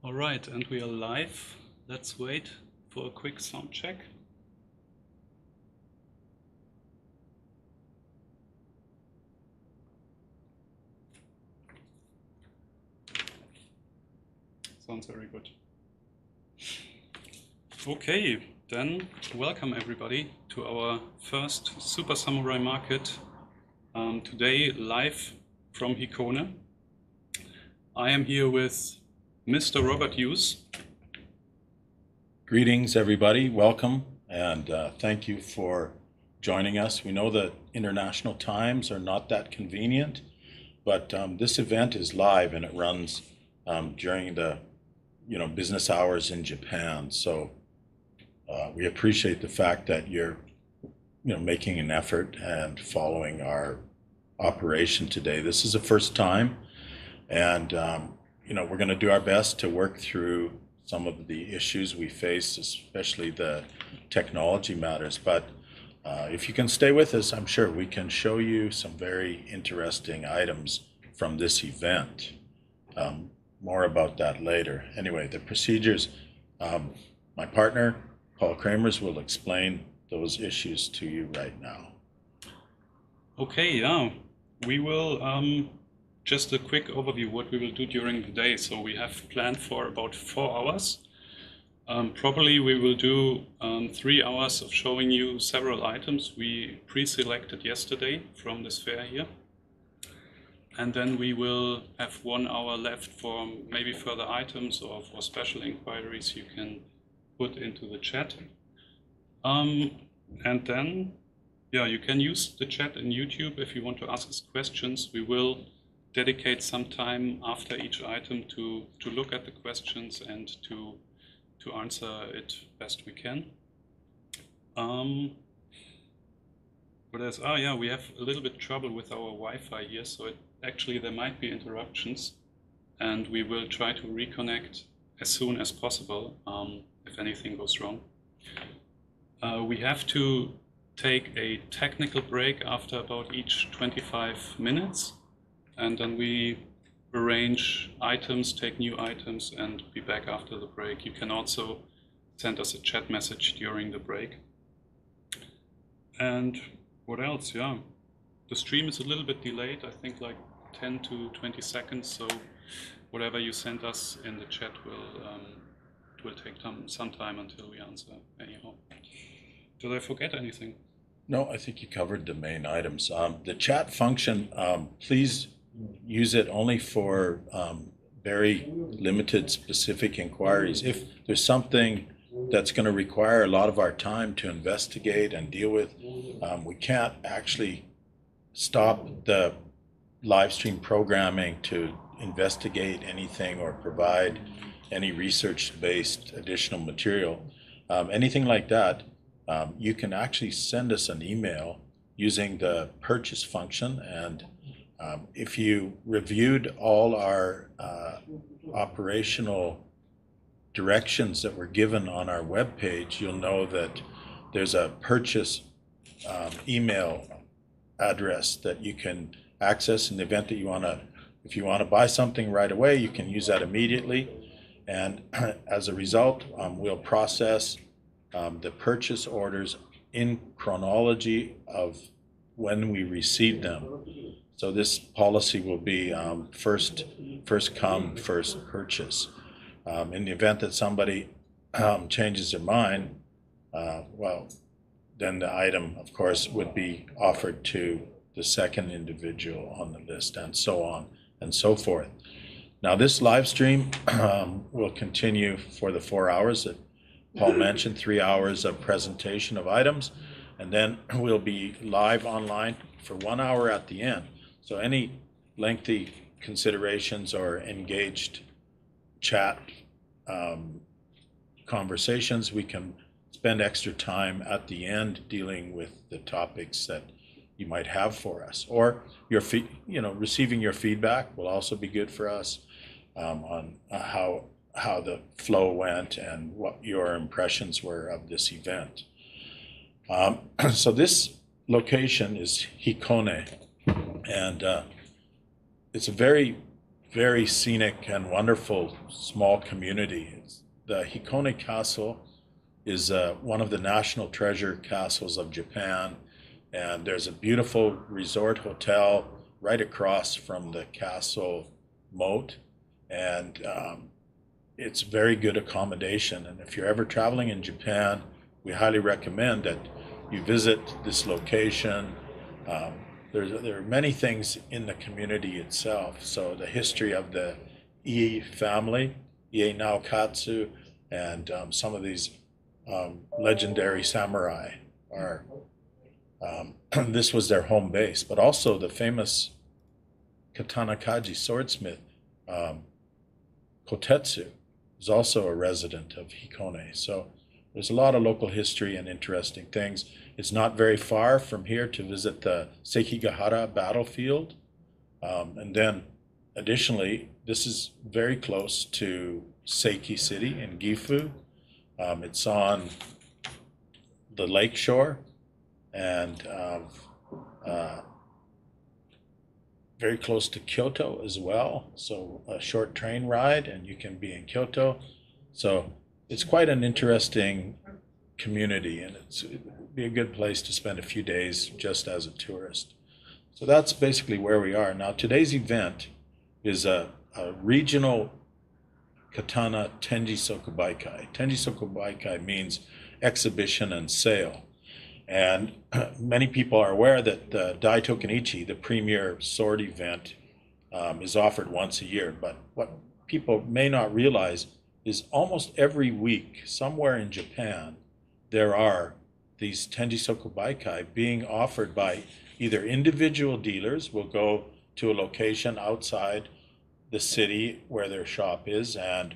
All right, and we are live. Let's wait for a quick sound check. Sounds very good. Okay, then welcome everybody to our first Super Samurai Market. Today live from Hikone. I am here with Mr. Robert Hughes. Greetings, everybody. Welcome, and thank you for joining us. We know that international times are not that convenient, but this event is live and it runs during the business hours in Japan. So we appreciate the fact that you're making an effort and following our operation today. This is the first time, and we're going to do our best to work through some of the issues we face, especially the technology matters. But if you can stay with us, I'm sure we can show you some very interesting items from this event. More about that later. Anyway, the procedures, my partner, Paul Kremers, will explain those issues to you right now. Okay, yeah, we will just a quick overview what we will do during the day. So we have planned for about 4 hours. Probably we will do 3 hours of showing you several items we pre-selected yesterday from this fair here. And then we will have 1 hour left for maybe further items or for special inquiries you can put into the chat. And then, yeah, you can use the chat in YouTube if you want to ask us questions. We will dedicate some time after each item to look at the questions and to answer it best we can. What else? Yeah, we have a little bit trouble with our Wi-Fi here, so actually there might be interruptions, and we will try to reconnect as soon as possible if anything goes wrong. We have to take a technical break after about each 25 minutes. And then we arrange items, take new items, and be back after the break. You can also send us a chat message during the break. And what else? Yeah, the stream is a little bit delayed, I think like 10 to 20 seconds. So whatever you send us in the chat will take some time until we answer anyhow. Did I forget anything? No, I think you covered the main items. The chat function, please use it only for very limited specific inquiries. If there's something that's going to require a lot of our time to investigate and deal with, we can't actually stop the live stream programming to investigate anything or provide any research-based additional material. Anything like that, you can actually send us an email using the purchase function, and if you reviewed all our operational directions that were given on our web page, you'll know that there's a purchase email address that you can access in the event that if you want to buy something right away, you can use that immediately. And as a result, we'll process the purchase orders in chronology of when we receive them. So this policy will be first come, first purchase. In the event that somebody changes their mind, then the item, of course, would be offered to the second individual on the list, and so on and so forth. Now, this live stream will continue for the 4 hours that Paul mentioned, 3 hours of presentation of items, and then we'll be live online for 1 hour at the end. So any lengthy considerations or engaged chat conversations, we can spend extra time at the end dealing with the topics that you might have for us, or receiving your feedback will also be good for us on how the flow went and what your impressions were of this event. So this location is Hikone, and it's a very very scenic and wonderful small community. The Hikone Castle is one of the national treasure castles of Japan, and there's a beautiful resort hotel right across from the castle moat, and it's very good accommodation. And if you're ever traveling in Japan, we highly recommend that you visit this location. There are many things in the community itself. So the history of the Ie family, Ie Naokatsu, and some of these legendary samurai are, this was their home base, but also the famous katana kaji swordsmith, Kotetsu, is also a resident of Hikone. So there's a lot of local history and interesting things. It's not very far from here to visit the Sekigahara battlefield. And then additionally, this is very close to Seiki City in Gifu. It's on the lake shore and very close to Kyoto as well. So a short train ride and you can be in Kyoto. So it's quite an interesting community, and it would be a good place to spend a few days just as a tourist. So that's basically where we are. Now today's event is a regional katana Tenji Sokubaikai. Tenji Sokubaikai means exhibition and sale. And many people are aware that the Daito Kenichi, the premier sword event, is offered once a year. But what people may not realize is almost every week, somewhere in Japan, there are these Tenji Sokubaikai being offered by either individual dealers will go to a location outside the city where their shop is, and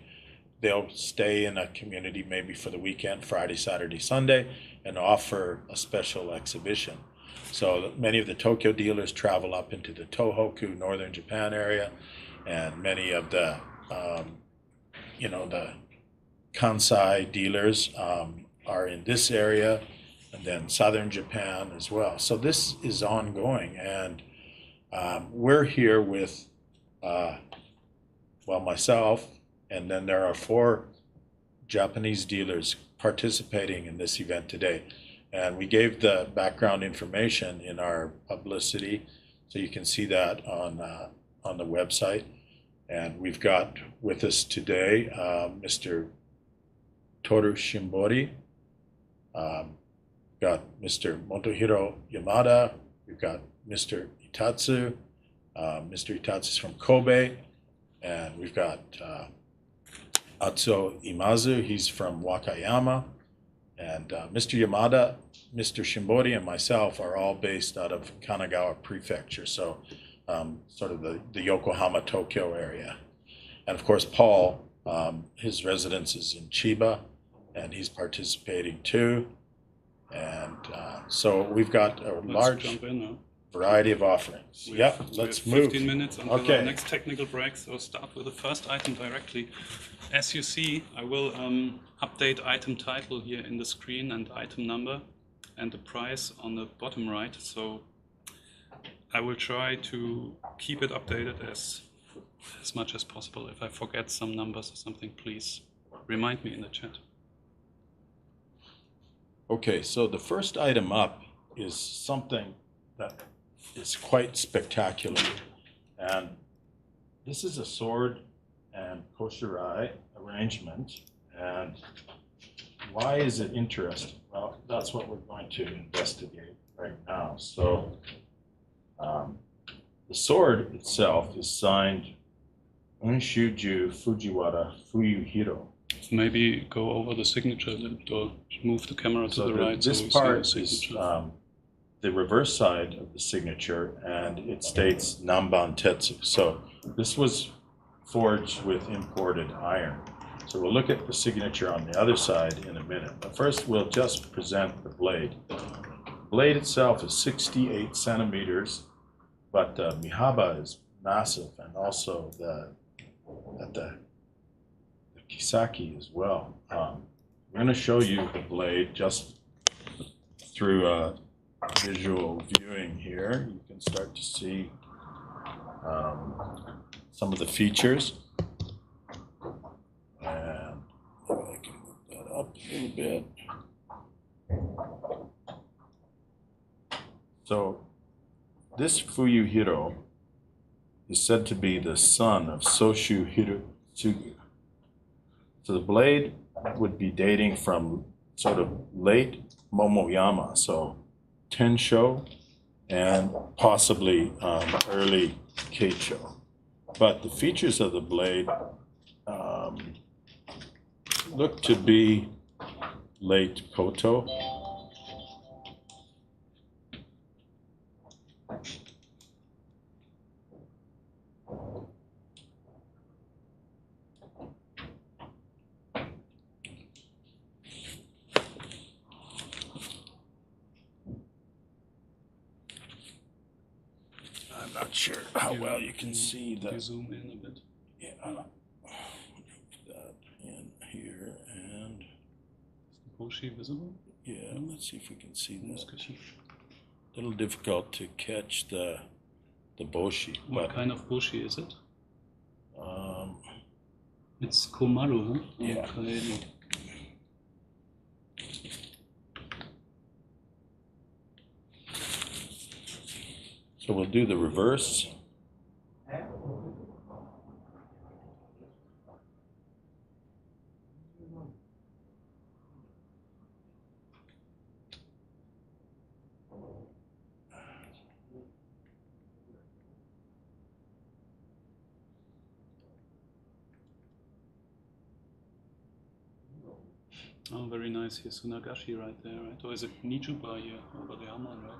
they'll stay in a community maybe for the weekend, Friday, Saturday, Sunday, and offer a special exhibition. So many of the Tokyo dealers travel up into the Tohoku, northern Japan area, and many of the, the Kansai dealers are in this area, and then southern Japan as well. So this is ongoing, and we're here with, myself, and then there are 4 Japanese dealers participating in this event today. And we gave the background information in our publicity, so you can see that on the website. And we've got with us today Mr. Toru Shimbori, we've got Mr. Motohiro Yamada, we've got Mr. Itatsu. Mr. Itatsu is from Kobe, and we've got Atsuo Imazu, he's from Wakayama, and Mr. Yamada, Mr. Shimbori, and myself are all based out of Kanagawa Prefecture, so sort of the Yokohama, Tokyo area. And of course, Paul, his residence is in Chiba, and he's participating too. And so we've got a large variety of offerings. Let's move. 15 minutes until our next technical break, so start with the first item directly. As you see, I will update item title here in the screen and item number and the price on the bottom right. So I will try to keep it updated as much as possible. If I forget some numbers or something, please remind me in the chat. Okay, so the first item up is something that is quite spectacular. And this is a sword and koshirai arrangement. And why is it interesting? Well, that's what we're going to investigate right now. So the sword itself is signed Unshuju Fujiwara Fuyuhiro. Maybe go over the signature or move the camera to the right. This part is the reverse side of the signature, and it states Namban Tetsu. So this was forged with imported iron. So we'll look at the signature on the other side in a minute. But first, we'll just present the blade. The blade itself is 68 centimeters, but the mihaba is massive, and also the kisaki as well. I'm going to show you the blade just through visual viewing here. You can start to see some of the features. And if I can move that up a little bit. So this Fuyuhiro is said to be the son of Soshu Hirotsugu. So the blade would be dating from sort of late Momoyama, so Tensho, and possibly early Keicho. But the features of the blade look to be late Koto. I'm not sure how well you can see that. You zoom in a bit. Yeah, move that in here, and Is the Boshi visible? yeah, let's see if we can see this. Discussion. A little difficult to catch the boshi, What but kind of Boshi is it? um, It's Komaru, huh? Yeah. Okay. so we'll do the reverse. Oh, very nice. Here's Sunagashi right there, right? Or is it Nijuba here over the Haman, right?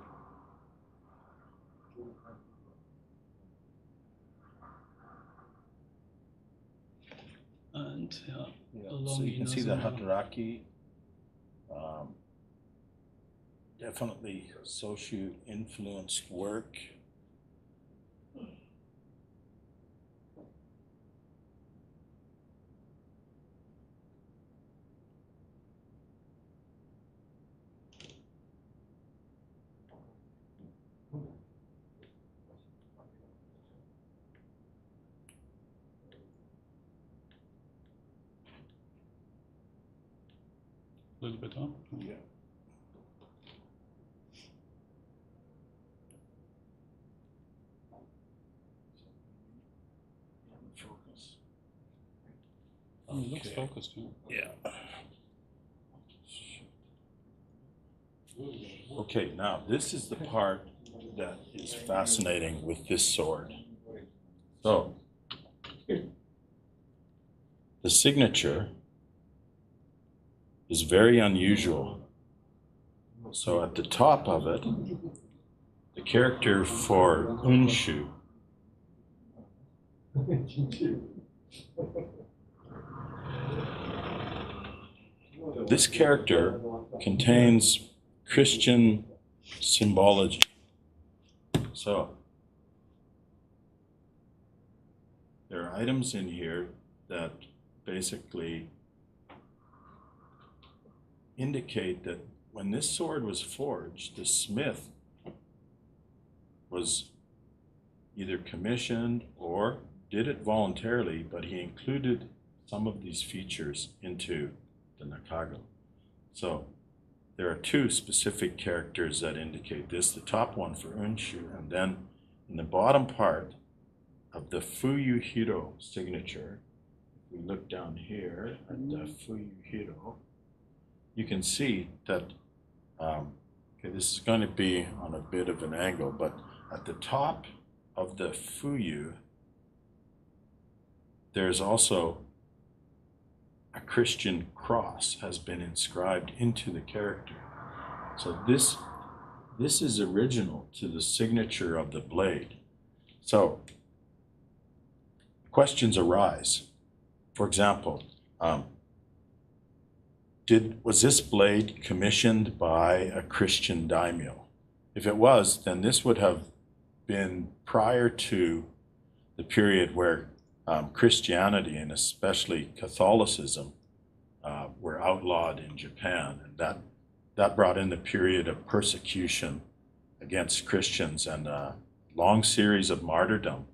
And yeah, along So you can see the Inazuma. Hataraki. Definitely Soshu influenced work. A little bit up. Yeah. Focus. Oh, it looks Okay. focused, yeah. Yeah. Okay, now this is the part that is fascinating with this sword. So, the signature is very unusual. So at the top of it, the character for Unshu this character contains Christian symbology. So there are items in here that basically indicate that when this sword was forged, the smith was either commissioned or did it voluntarily, but he included some of these features into the Nakago. So there are two specific characters that indicate this, the top one for Unshu, and then in the bottom part of the Fuyuhiro signature, if we look down here at the Fuyuhiro, you can see that, okay, this is going to be on a bit of an angle, but at the top of the Fuyu, there's also a Christian cross has been inscribed into the character. So this is original to the signature of the blade. So questions arise. For example, was this blade commissioned by a Christian daimyo? If it was, then this would have been prior to the period where Christianity and especially Catholicism were outlawed in Japan, and that brought in the period of persecution against Christians and a long series of martyrdom.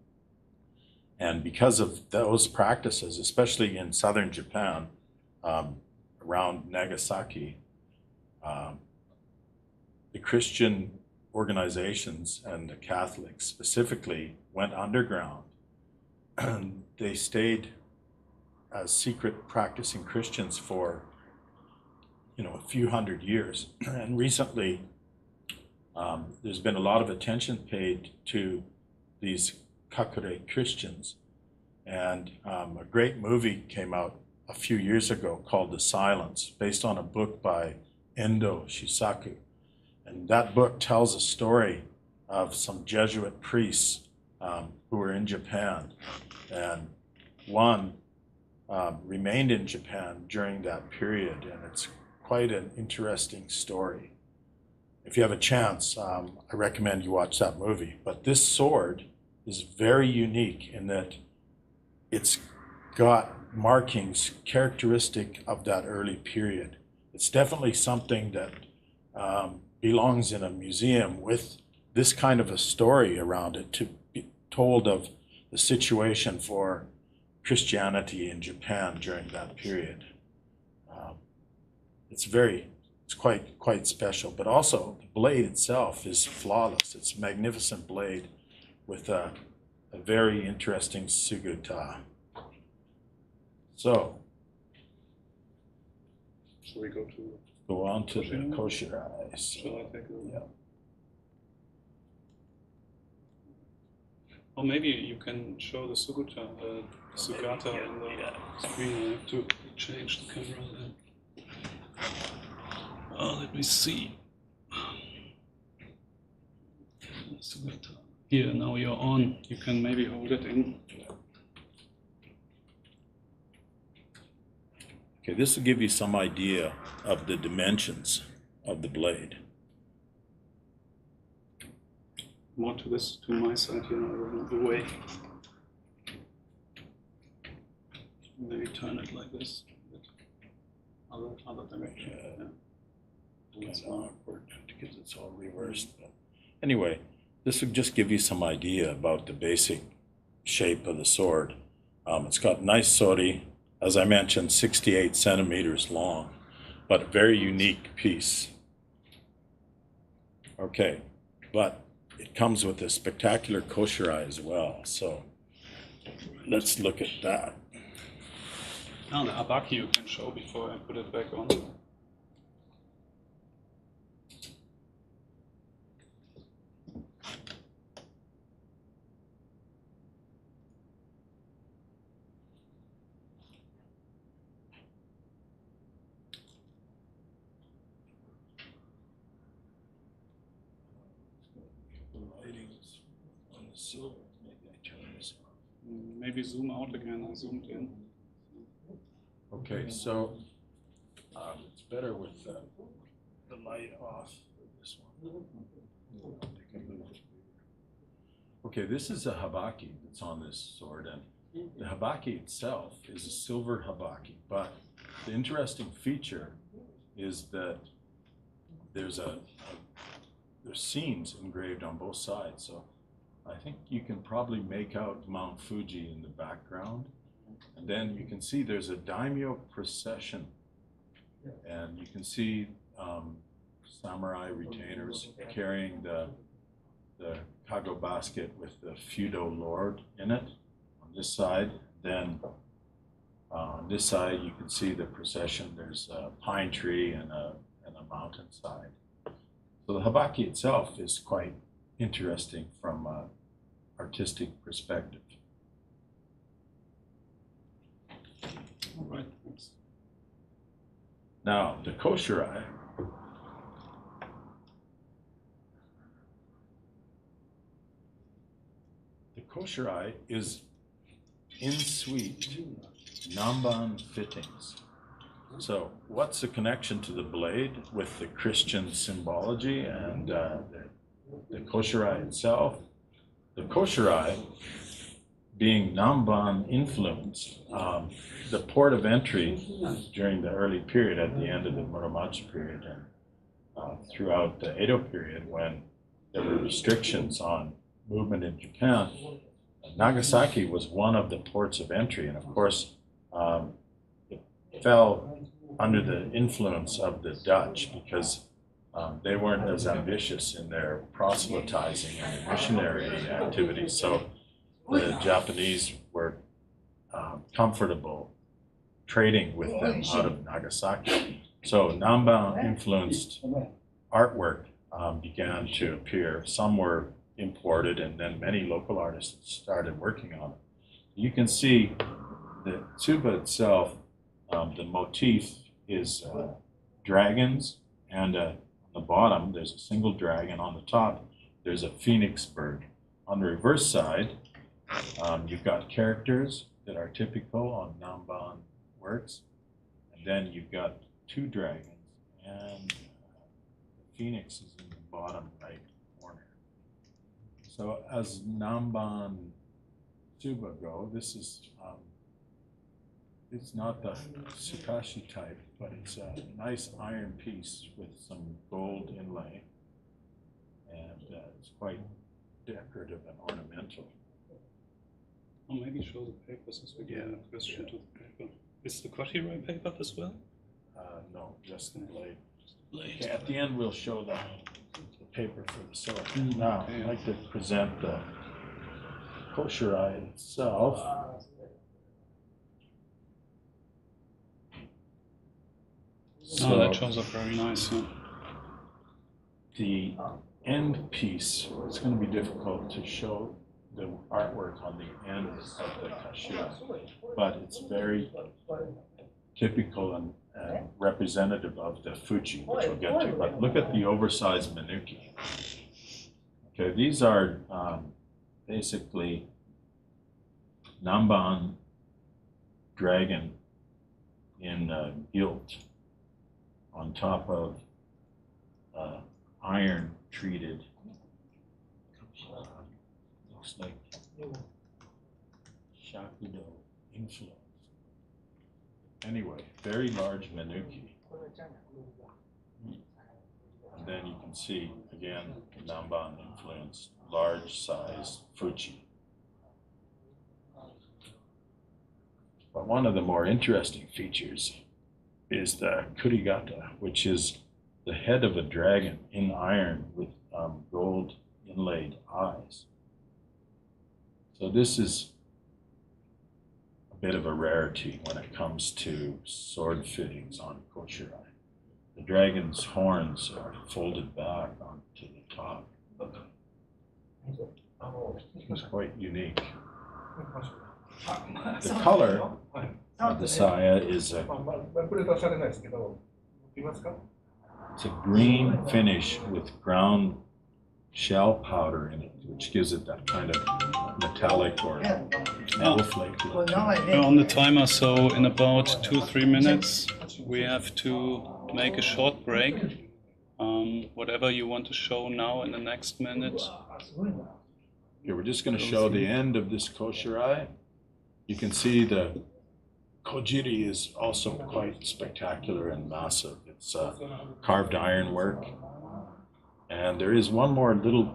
And because of those practices, especially in southern Japan, around Nagasaki, the Christian organizations and the Catholics specifically went underground. They stayed as secret practicing Christians for, a few hundred years. And recently, there's been a lot of attention paid to these Kakure Christians. And a great movie came out a few years ago called The Silence, based on a book by Endo Shisaku. And that book tells a story of some Jesuit priests who were in Japan. And one remained in Japan during that period, and it's quite an interesting story. If you have a chance, I recommend you watch that movie. But this sword is very unique in that it's got markings characteristic of that early period. It's definitely something that belongs in a museum with this kind of a story around it to be told of the situation for Christianity in Japan during that period. It's quite special, but also the blade itself is flawless. It's a magnificent blade with a very interesting suguta. So, Shall we go on to the koshirai. Shall I take a Yeah. Or maybe you can show the sugata on the screen. I have to change the camera then. Let me see. Sugata. Here, now you're on. You can maybe hold it in. Okay, this will give you some idea of the dimensions of the blade. More to my side here, I will move away. Maybe turn it like this. Other direction. Yeah. It's awkward because it's all reversed. But anyway, this will just give you some idea about the basic shape of the sword. It's got nice sori, as I mentioned, 68 centimeters long, but a very unique piece. Okay, but it comes with a spectacular koshirai as well. So let's look at that. Now the habaki you can show before I put it back on. Maybe zoom out again. I zoomed in. Okay, so it's better with the light off for this one. Okay, this is a habaki that's on this sword, and the habaki itself is a silver habaki, but the interesting feature is that there's scenes engraved on both sides, so I think you can probably make out Mount Fuji in the background. And then you can see there's a daimyo procession, and you can see samurai retainers carrying the kago basket with the feudo lord in it on this side. Then on this side you can see the procession. There's a pine tree and a mountainside. So the habaki itself is quite interesting from an artistic perspective. All right, thanks. Now, the koshirai. The koshirai is in-suite namban fittings. So what's the connection to the blade with the Christian symbology and the koshirai itself? The koshirai, being namban influenced, the port of entry during the early period at the end of the Muromachi period and throughout the Edo period, when there were restrictions on movement in Japan, Nagasaki was one of the ports of entry, and of course, it fell under the influence of the Dutch because they weren't as ambitious in their proselytizing and missionary activities. So the Japanese were comfortable trading with them out of Nagasaki. So Namba influenced artwork began to appear. Some were imported, and then many local artists started working on it. You can see the Tsuba itself, the motif is dragons, and on the bottom there's a single dragon. On the top there's a phoenix bird. On the reverse side, you've got characters that are typical on Namban works, and then you've got two dragons, and the phoenix is in the bottom right corner. So as Namban Tsuba go, this is it's not the Sukashi type, but it's a nice iron piece with some gold inlay, and it's quite decorative and ornamental. Or maybe show the papers as we get a question to the paper. Is the copyright paper as well? No, just the blade. Okay, at the end we'll show the paper for the sword. Now, I'd like to present the Koshirai itself. So that shows up very nice. Yeah. The end piece, it's going to be difficult to show the artwork on the end of the kashira, but it's very typical and representative of the Fuji, which we'll get to. But look at the oversized Manuki. Okay, these are basically Namban dragon in gilt on top of iron treated. Looks like Shakudo influence. Anyway, very large Manuki. And then you can see, again, Namban influenced, large size Fuji. But one of the more interesting features is the kurigata, which is the head of a dragon in iron with gold inlaid eyes. So this is a bit of a rarity when it comes to sword fittings on koshirai. The dragon's horns are folded back onto the top. It's quite unique. The color of the saya is it's a green finish with ground shell powder in it, which gives it that kind of metallic or metal-flake look. We're on the timer, so in about 2-3 minutes we have to make a short break. Whatever you want to show now in the next minute. Okay, we're just going to show the end of this koshirai. You can see the kojiri is also quite spectacular and massive. It's carved iron work. And there is one more little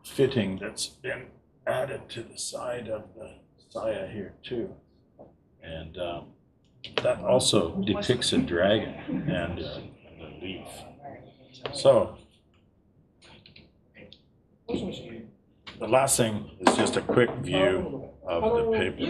fitting that's been added to the side of the saya here too. And that also depicts a dragon and a leaf. So, the last thing is just a quick view of the paper.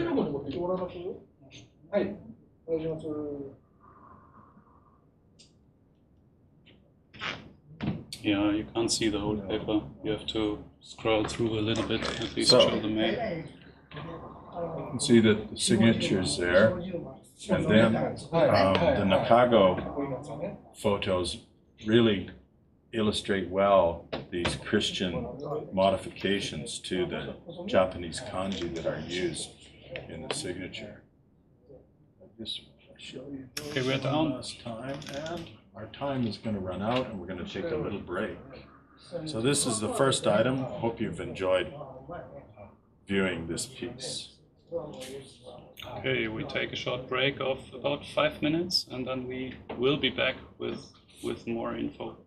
Yeah, you can't see the whole paper. You have to scroll through a little bit, at least So, show the main. You can see that the signature's there, and then the Nakago photos really illustrate well these Christian modifications to the Japanese kanji that are used in the signature. This will show you Okay, we're down. last time, and our time is going to run out, and we're going to take a little break. So this is the first item. Hope you've enjoyed viewing this piece. Okay, we take a short break of about 5 minutes, and then we will be back with more info.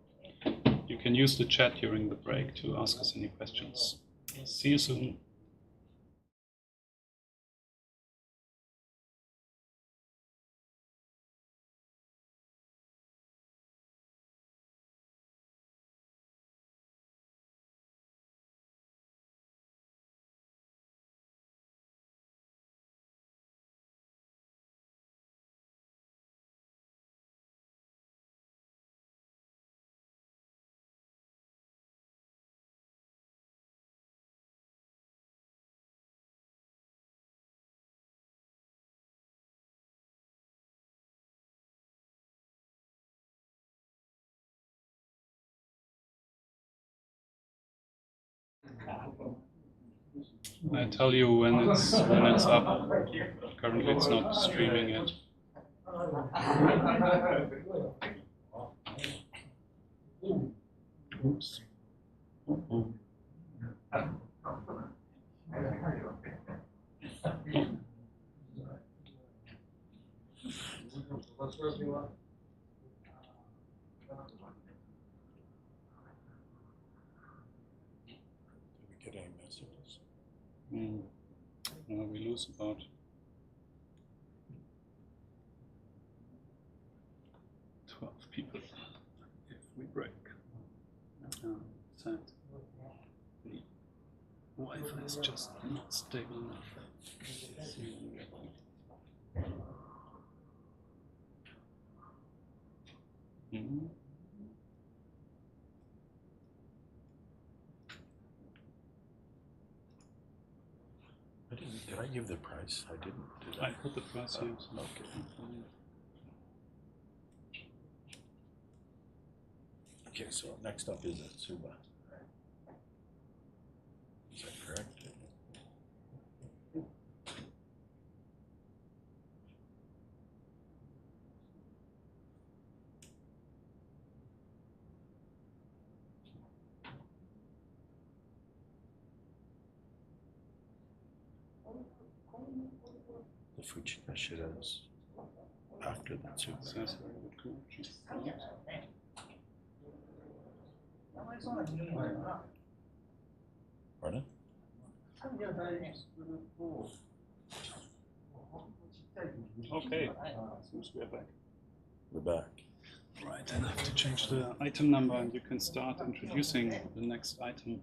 You can use the chat during the break to ask us any questions. See you soon. I tell you when it's up. Currently, it's not streaming yet. Oops. Oh. Get any messages? We lose about 12 people if we break. Sad. The Wi-Fi is just not stable enough. Did I give the price? I didn't. Did I put the price here. So okay. Okay, so next up is a Tsuba. Is that correct? The Fujikashira is after the Tsuba. Says very good correction. Pardon? Okay, seems we're back. We're back. Right, then I have to change the item number and you can start introducing the next item.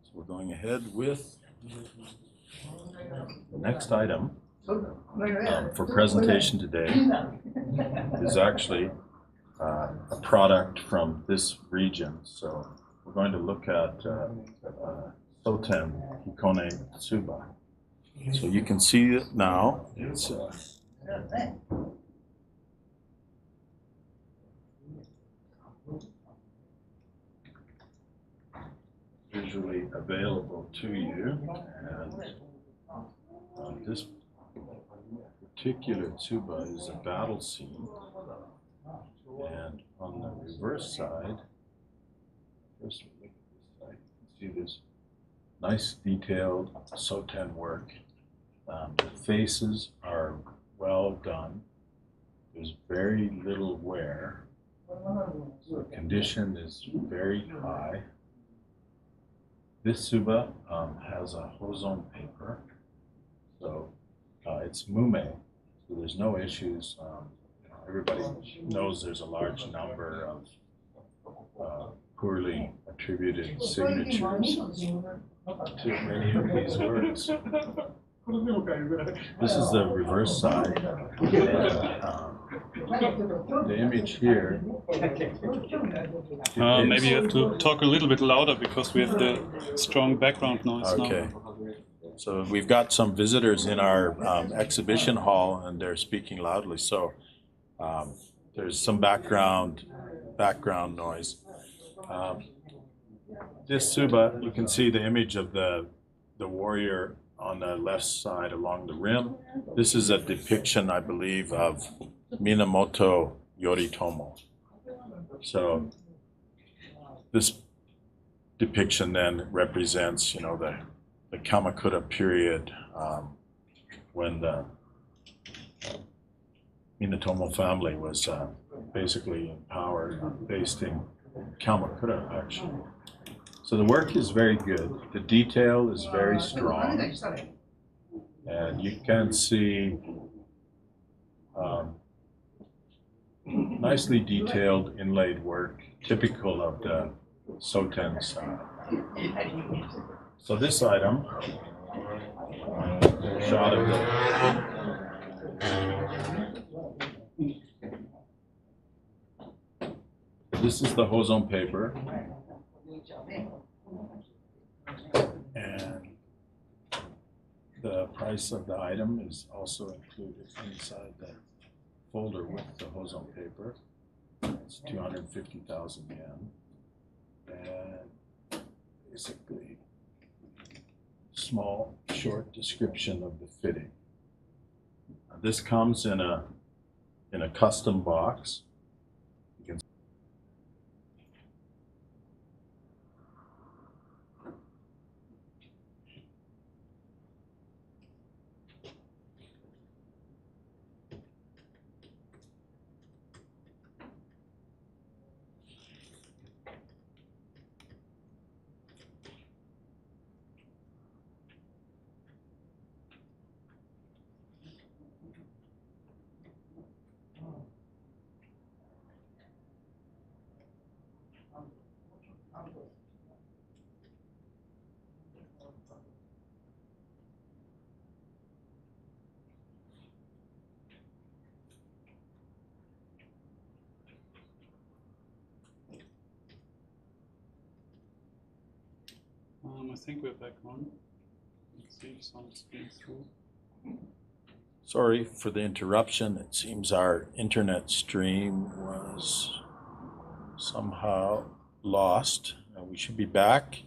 So we're going ahead with the next item for presentation today is actually a product from this region. So we're going to look at Soten Hikone Tsuba. So you can see it now. It's visually available to you, and this particular Tsuba is a battle scene, and on the reverse side, first we look at this side, you can see this nice detailed Soten work. The faces are well done. There's very little wear. The condition is very high. This Tsuba has a Hozon paper, so it's mume, so there's no issues. Everybody knows there's a large number of poorly attributed signatures to many of these works. This is the reverse side. The image here. Maybe you have to talk a little bit louder because we have the strong background noise okay. now. So we've got some visitors in our exhibition hall and they're speaking loudly. So there's some background noise. This Tsuba, you can see the image of the warrior on the left side along the rim. This is a depiction, I believe, of Minamoto Yoritomo. So this depiction then represents, you know, the Kamakura period when the Minamoto family was basically in power, based in Kamakura, actually. So the work is very good. The detail is very strong, and you can see nicely detailed inlaid work, typical of the Soten style. So this item, a shot of this is the Hozon paper, and the price of the item is also included inside the folder with the Hozon paper. It's 250,000 yen, and basically small, short description of the fitting. This comes in a custom box. You can I think we're back on. Let's see if someone's getting through. Sorry for the interruption. It seems our internet stream was somehow lost. We should be back.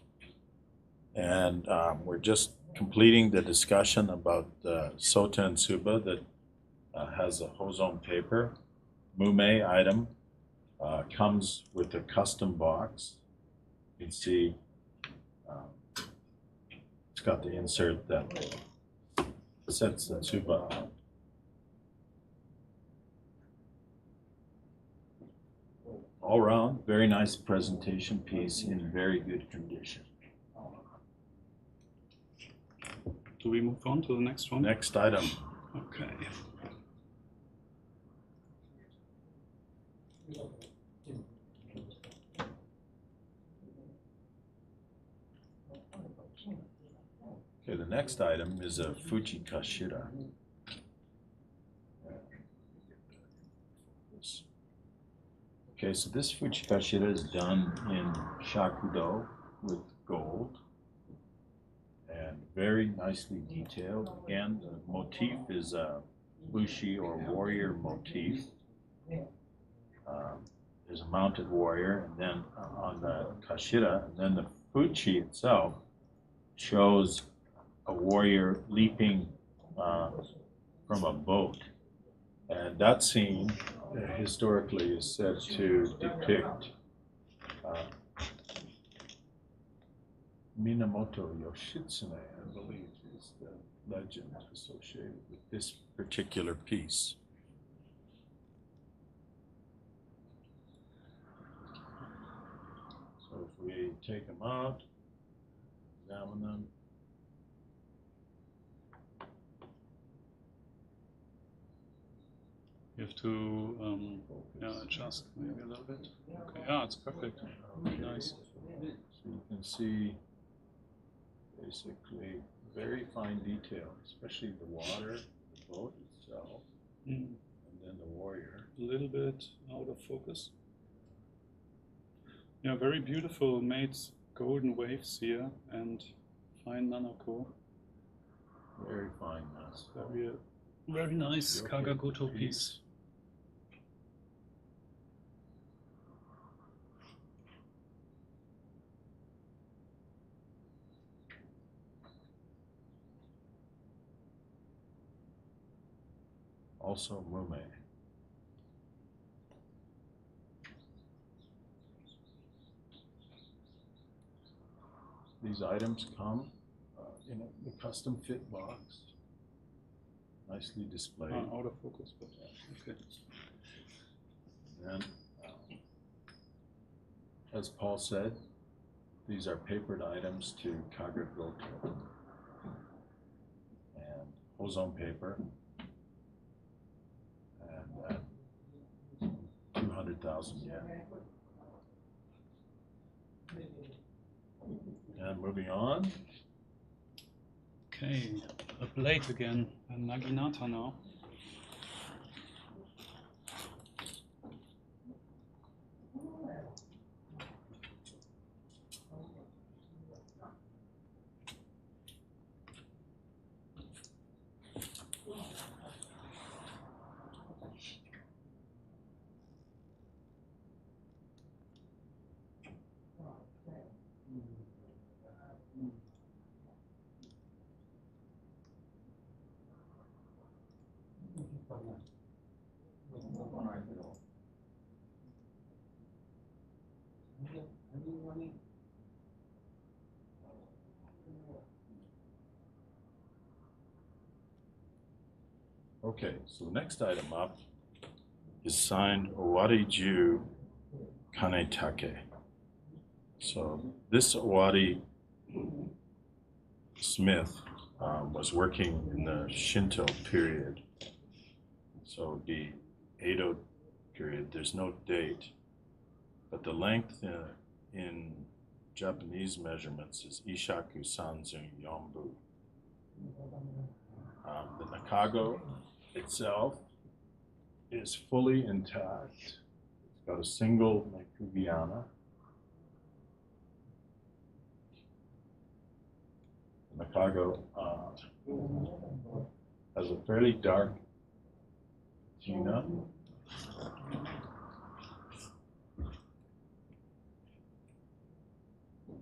And we're just completing the discussion about the Sota and Tsuba that has a Hozon paper. Mume item comes with a custom box. You can see it's got the insert that sets the Tsuba up. All around, very nice presentation piece in very good condition. Do we move on to the next one? Next item. Okay. Okay, the next item is a Fuji Kashira. Okay, so this Fuji Kashira is done in shakudo with gold and very nicely detailed. Again, the motif is a bushi or warrior motif. There's a mounted warrior, and then on the Kashira, and then the Fuji itself shows a warrior leaping from a boat. And that scene historically is said to depict Minamoto Yoshitsune, I believe, is the legend associated with this particular piece. So if we take them out, examine them, You have to adjust maybe a little bit. Okay, yeah, it's perfect. Very nice. So you can see basically very fine detail, especially the water, the boat itself, and then the warrior. A little bit out of focus. Yeah, very beautiful made golden waves here and fine nanako. Very fine, yes. Very nice Kagagoto piece. Also Mume. These items come in a custom fit box, nicely displayed. Out of focus, but okay. And as Paul said, these are papered items to Kagagoto and Hozon paper, and 200,000 yen. And moving on. Okay, a blade again, a Naginata now. Okay, so the next item up is signed Owari-ju Kanetake. So this Owari Smith was working in the Shinto period. So the Edo period, there's no date, but the length in Japanese measurements is Ishaku Sanzun Yombu. The Nakago itself is fully intact. It's got a single Nekubiana. The Nakago has a fairly dark patina. You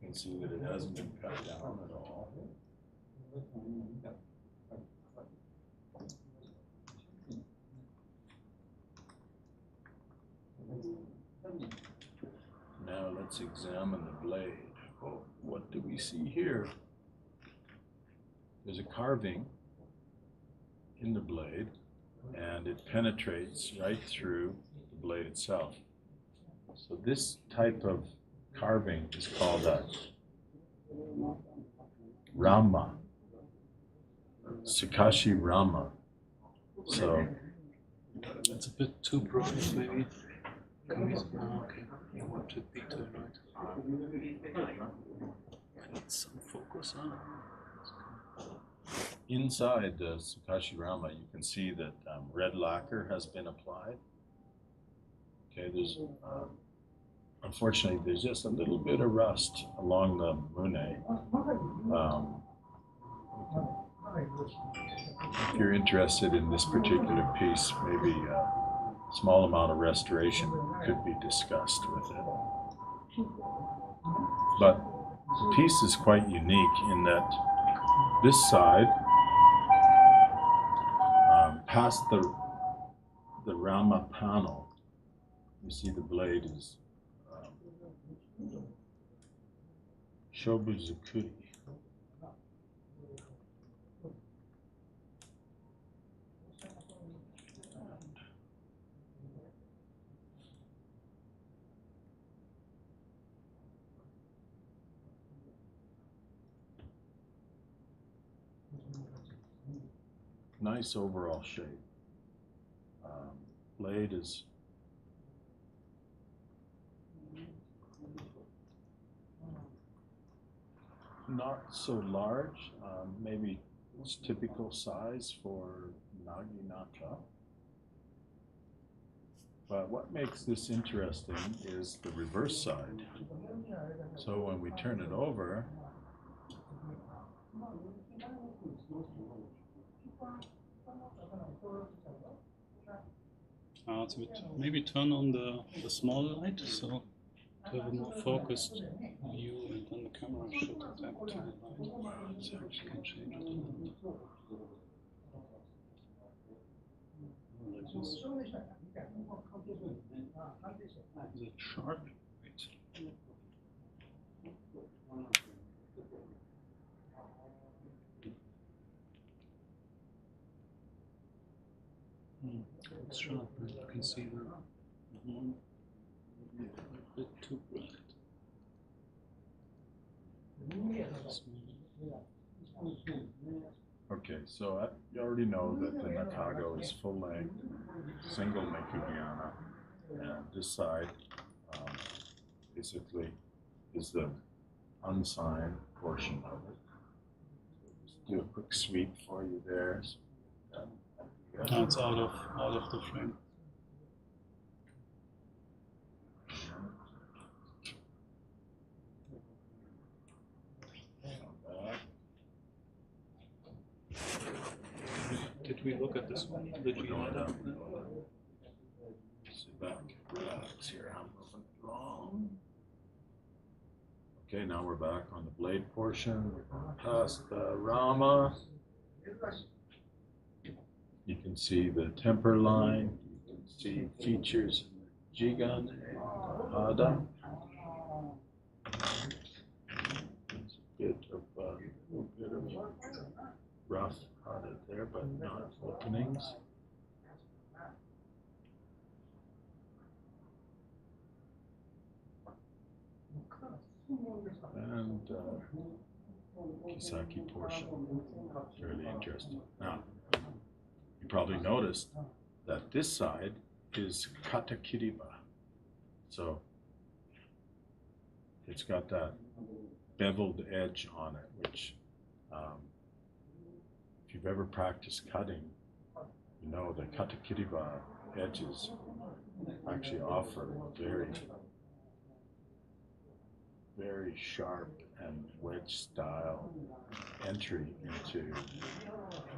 can see that it hasn't been cut down at all. Now let's examine the blade. Oh, what do we see here? There's a carving in the blade, and it penetrates right through the blade itself. So this type of carving is called a Rama, Sukashi Rama. So It's a bit too bright, maybe. Can we, okay, you want it beta, right? I need some focus on. inside the Sukashi Rama, you can see that red lacquer has been applied. Okay, there's unfortunately there's just a little bit of rust along the mune. If you're interested in this particular piece, maybe a small amount of restoration could be discussed with it. But the piece is quite unique in that this side, past the Rama panel, you see the blade is Shobuzukuri. Nice overall shape. Blade is not so large, maybe it's typical size for Naginata. But what makes this interesting is the reverse side. So when we turn it over, So maybe turn on the small light so to have a more focused view, and then the camera should adapt to the light. So you can change it. Like this. Is it sharp? Wait. It's sharp, you can see that. A bit too bright. okay, so you already know that the Nakago is full length, single Nekubiana, and this side basically is the unsigned portion of it. Just do a quick sweep for you there. Now it's out of the frame. Did we look at this one? Did we add up? Sit back, relax here. I'm moving along. Okay, now we're back on the blade portion. We're going past the Rama. You can see the temper line. You can see features in the Jigan and Hada. There's a bit of rough on it there, but not openings. And Kisaki portion, really interesting. Now, you probably noticed that this side is katakiriba. So it's got that beveled edge on it, which if you've ever practiced cutting, you know the katakiriba edges actually offer very, very sharp and wedge style entry into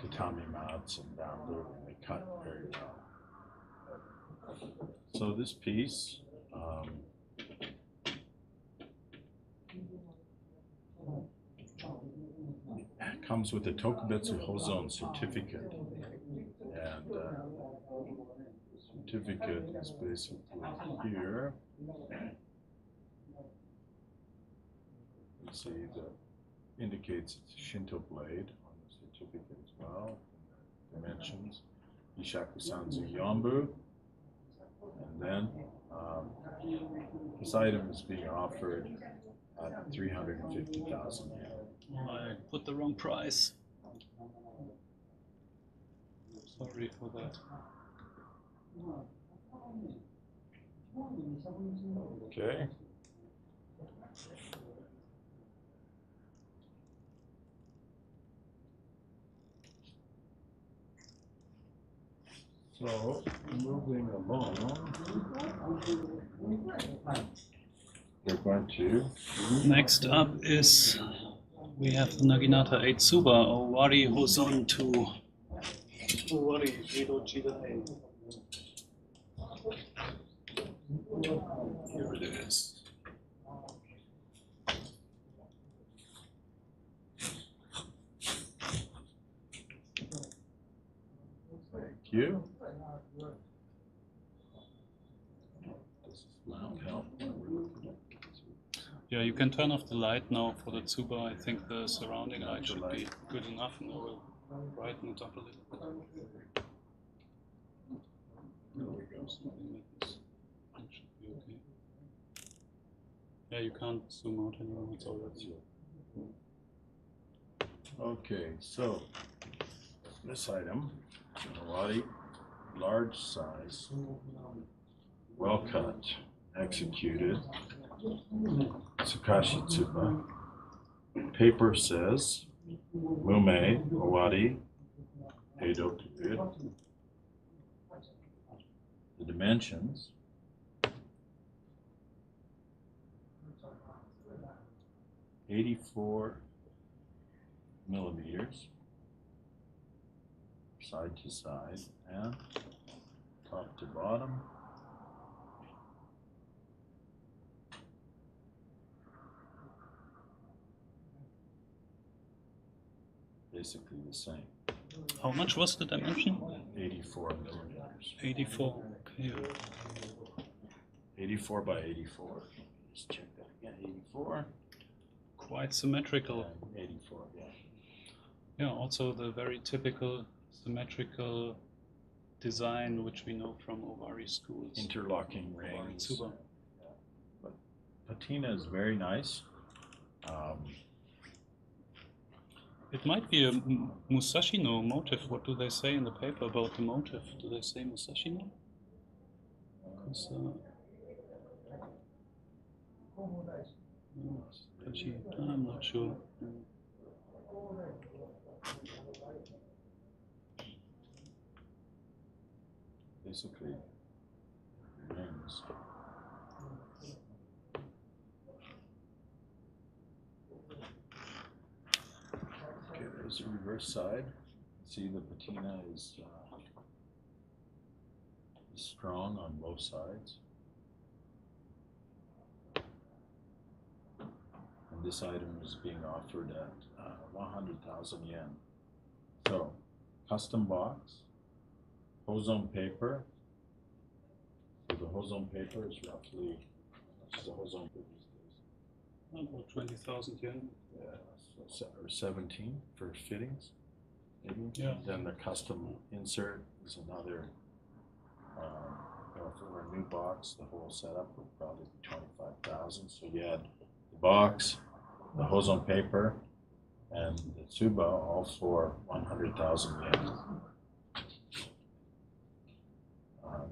tatami mats and bamboo, and they cut very well. So this piece comes with a Tokubetsu Hozon certificate, and certificate is basically here. You see that indicates it's a Shinto blade on the certificate as well. Dimensions, Ishaku Sanzu Yambu, and then this item is being offered at 350,000 yen. I put the wrong price. Sorry for that. Okay. So, moving along, we're going to... Next up is, we have the Naginata 8 Tsuba, Owari Hozon 2. Owari Jidai. Here it is. Thank you. Does loud help? Yeah, you can turn off the light now for the Tsuba. I think the surrounding light should be good enough, and I will brighten it up a little bit. There we go. Something like this. That should be okay. Yeah, you can't zoom out anymore. It's already. Okay, so this item, Owari, large size, well cut, executed, Tsukashi Tsuba. Paper says Mume Owari Edo. The dimensions, '84 millimeters, side to side and top to bottom. Basically the same. How much was the dimension? 84 millimeters. 84. Okay. 84 by 84. Just check that again. 84. Quite symmetrical. And 84, yeah. Yeah, also the very typical symmetrical design which we know from Owari schools. Interlocking rings. Tsuba. Yeah. But patina is very nice. It might be a Musashino motif. What do they say in the paper about the motif? Do they say Musashino? I'm not sure. Basically, rings. Okay, there's the reverse side. See, the patina is strong on both sides. And this item is being offered at 100,000 yen. So, custom box, Hozon paper. So the Hozon paper is roughly, how much is the Hozon paper these days? About 20,000 yen. Yeah, so, or 17 for fittings. maybe. Yeah. Then the custom insert is another. If it were a new box, the whole setup would probably be 25,000. So you had the box, the Hozon paper, and the Tsuba, all for 100,000 yen.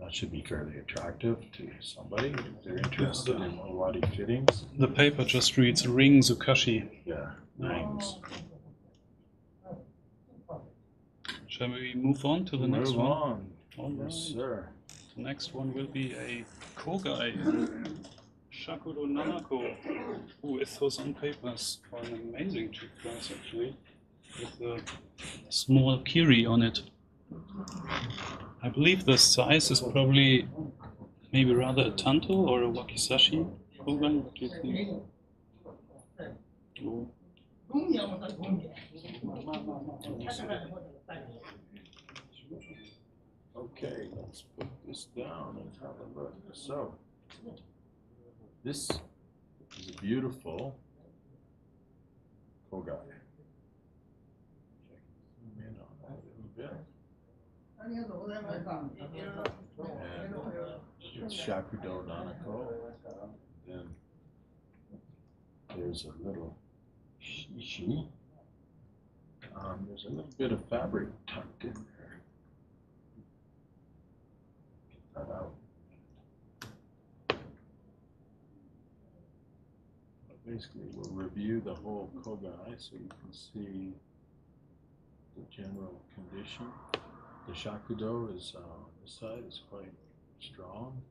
That should be fairly attractive to somebody if they're interested in Owari fittings. The paper just reads Ring Zukashi. Yeah, rings. Shall we move on to the next Move one? on. All right. Yes, sir. The next one will be a Kogai Shakudo Nanako, who is Hozon papers for an amazing cheap price actually, with a small kiri on it. I believe the size is probably maybe rather a Tanto or a Wakisashi Kogai. What do you think? Oh. Okay, let's put this down and have a look. So, this is a beautiful Kogai. Zoom in on that a little bit. And it's Shakudo Nanako. Then there's a little shishi. There's a little bit of fabric tucked in there. Get that out. But basically, we'll review the whole Kogai so you can see the general condition. The Shakudo is on this side is quite strong.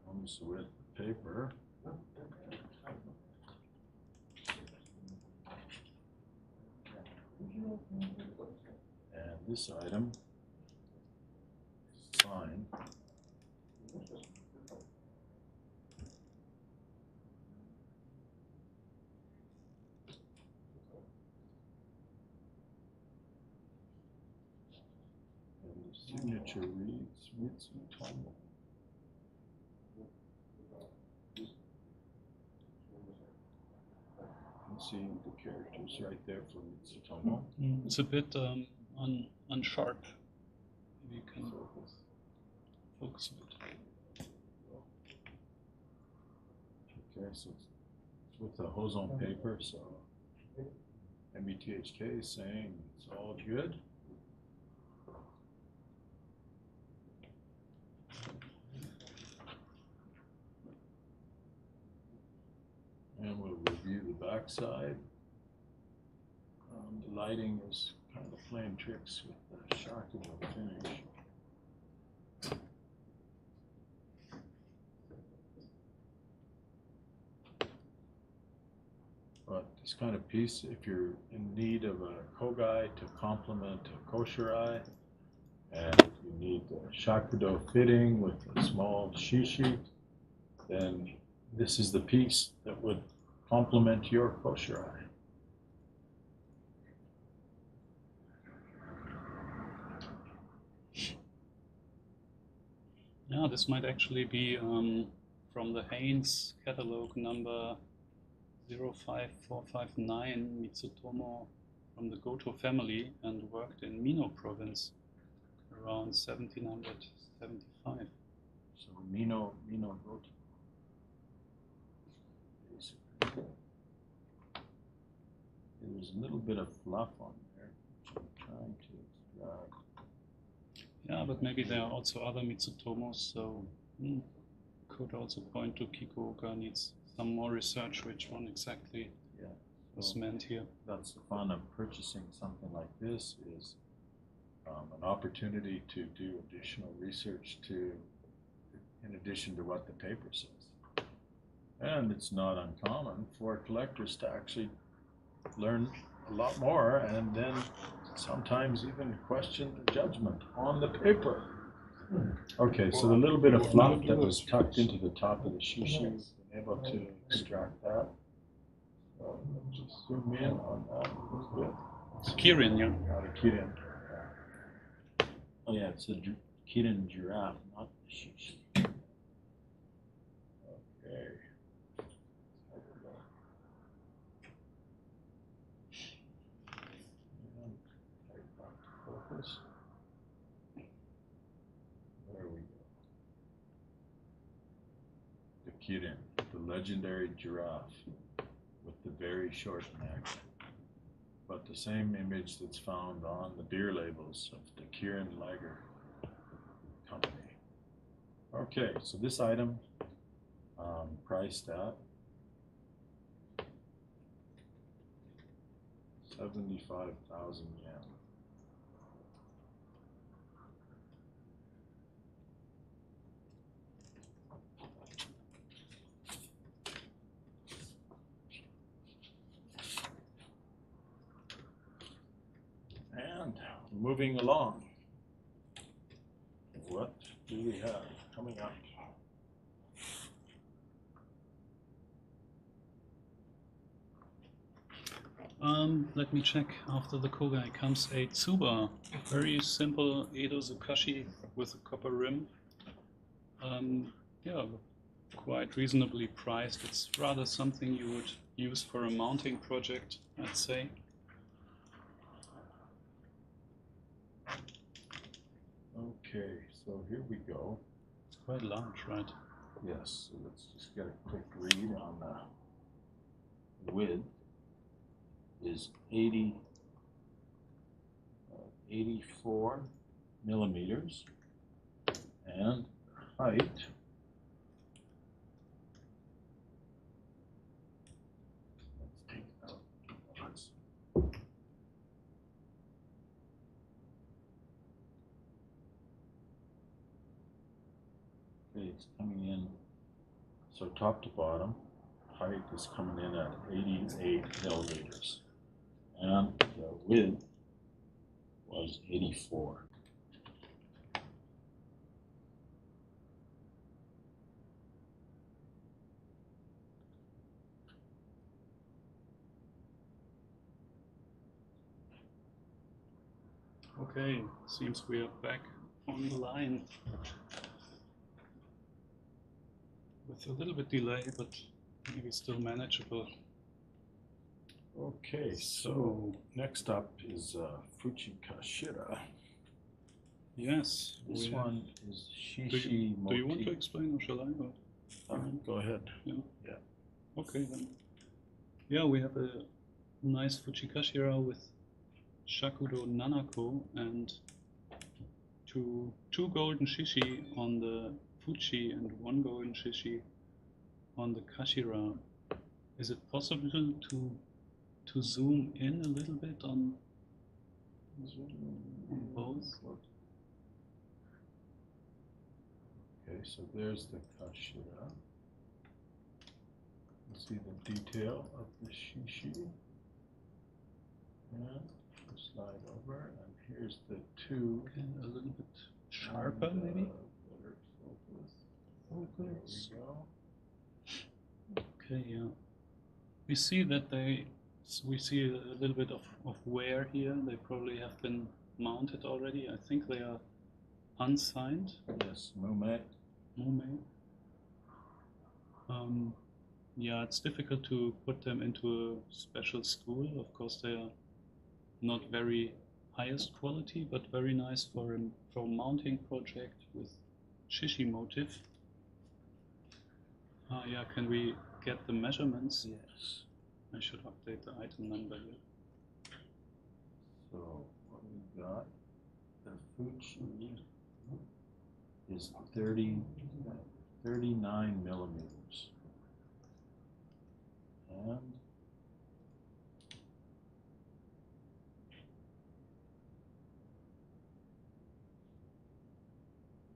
Comes with the paper. And this item is signed. And the signature reads Mitsutomo. See the characters right there for Mitsutomo. It's a bit unsharp. Maybe you can focus a bit. Okay, so it's with the Hozon paper, so MBTHK is saying it's all good. And we'll review the back side. The lighting is kind of playing tricks with the Shakudo finish. But this kind of piece, if you're in need of a Kogai to complement a Koshirai, and if you need a Shakudo fitting with a small shishi, then this is the piece that would complement your Koshirai. Yeah, this might actually be from the Haynes catalog number 05459, Mitsutomo from the Goto family, and worked in Mino province around 1775. So Mino Goto. Basically. There's a little bit of fluff on there, which I'm trying to extract. Yeah, but maybe there are also other Mitsutomos, so could also point to Kikoga needs some more research which one exactly was meant here. That's the fun of purchasing something like this, is an opportunity to do additional research in addition to what the paper says. And it's not uncommon for collectors to actually learn a lot more and then sometimes even question the judgment on the paper. Okay, so the little bit of fluff that was tucked into the top of the shishi, been able to extract that. So just zoom in on that a little bit. It's Kirin, yeah. Got a Kirin. Oh yeah, it's a Kirin giraffe, not the shishi. Okay. And right back to focus. There we go. The Kirin, the legendary giraffe with the very short neck. But the same image that's found on the beer labels of the Kirin Lager company. Okay, so this item priced at 75,000 yen. And moving along, what do we have coming up? Let me check. After the Kogai comes a Tsuba, very simple Edo Zukashi with a copper rim. Yeah, quite reasonably priced. It's rather something you would use for a mounting project, I'd say. Okay, so here we go. It's quite large, right? Yes, so let's just get a quick read on the width is 84 millimeters, and height let's take it out of the box. Okay, it's coming in, so top to bottom, height is coming in at 88 millimeters, and the width was 84. Okay, seems we are back on the line. With a little bit delay, but maybe still manageable. Okay, so next up is Fuchikashira. Yes. This one is Do Shishi you want to explain or shall I? Go ahead. Yeah. Yeah. Okay then. Yeah, we have a nice Fuchikashira with Shakudo Nanako and two golden shishi on the Fuchi and one golden shishi on the Kashira. Is it possible to zoom in a little bit on both? Okay, so there's the Kashira. Let's see the detail of the shishi. And slide over, and here's the two. Okay, a little bit sharper, maybe. Focus. There we go. Okay, yeah. We see that we see a little bit of wear here. They probably have been mounted already. I think they are unsigned. Yes, Mume. Yeah, it's difficult to put them into a special school. Of course, they are not very highest quality, but very nice for a mounting project with shishi motif. Yeah, can we get the measurements? Yes. I should update the item number here. So what we got, the Fuchi is 39 millimeters. And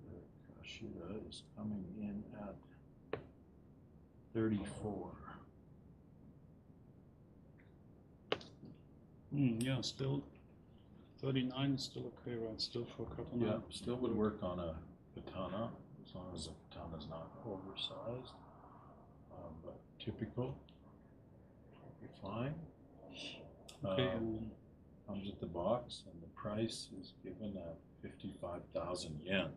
the Kashira is coming in at 34. Yeah, still 39 is still okay, right? Still for katana. Yeah, still would work on a katana, as long as the katana is not oversized. But typical would be fine. Okay. Comes with the box, and the price is given at 55,000 yen.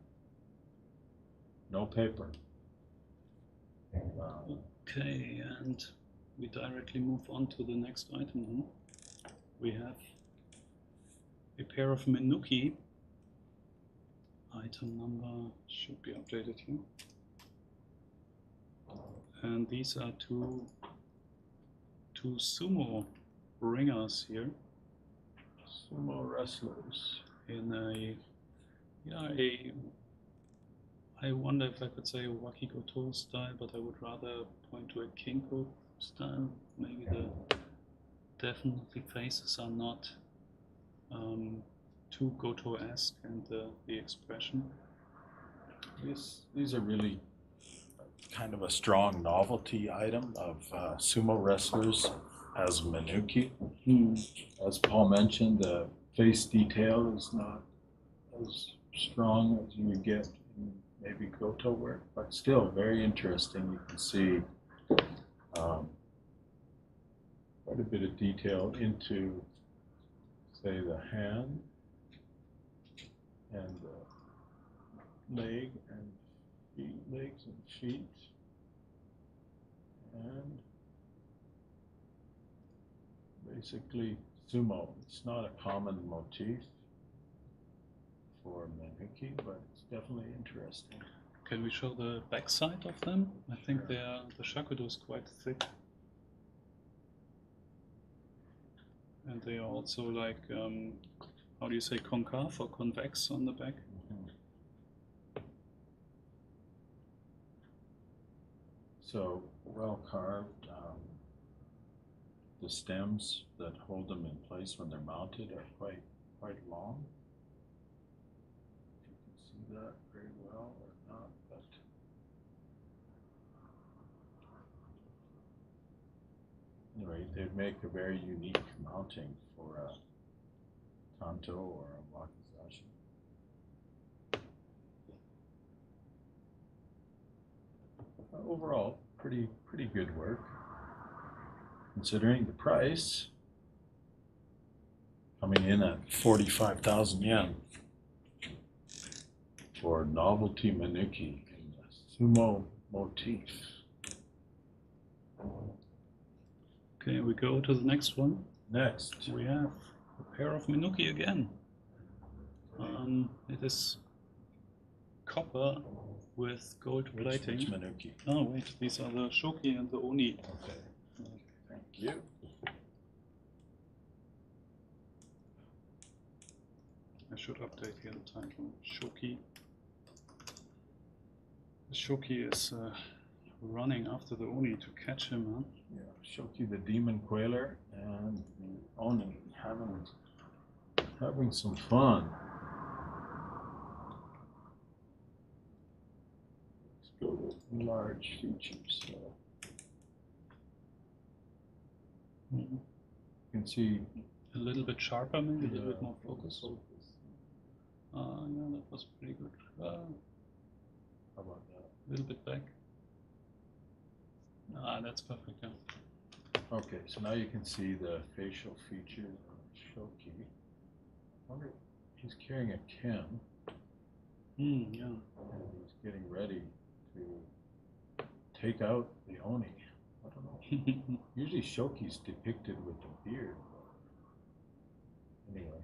No paper. Okay, and we directly move on to the next item. We have a pair of Menuki. Item number should be updated here. And these are two sumo ringers here. Sumo wrestlers. In I wonder if I could say a Wakisashi style, but I would rather point to a Kinko style. Maybe definitely faces are not too Goto-esque, and the expression. These are really kind of a strong novelty item of sumo wrestlers as Menuki. As Paul mentioned, the face detail is not as strong as you would get in maybe Goto work, but still very interesting. You can see quite a bit of detail into, say, the hand and the leg and feet, legs and feet, and basically sumo. It's not a common motif for Menuki, but it's definitely interesting. Can we show the back side of them? I think the shakudo is quite thick. And they are also like, how do you say, concave or convex on the back? So well carved. The stems that hold them in place when they're mounted are quite long. You can see that very well or not, but anyway, they make a very unique mounting for a Tanto or a Wakisashi. Overall, pretty good work, considering the price coming in at 45,000 yen for novelty Menuki in the sumo motif. Okay, we go to the next one. Next, we have a pair of Menuki again. It is copper with gold plating. Which Menuki? Oh wait, these are the shoki and the oni. Okay, thank you. I should update here the title. Shoki. The shoki is running after the oni to catch him, huh? Yeah, Shoki the demon quailer and the oni having some fun. Let's go with large features. You can see a little bit sharper, maybe a little bit more focus. Yeah, that was pretty good. How about that? A little bit back. That's perfect. Yeah. Okay, so now you can see the facial features of Shoki. I wonder, he's carrying a ken. Yeah. And he's getting ready to take out the oni. I don't know. Usually Shoki's depicted with a beard. Anyway,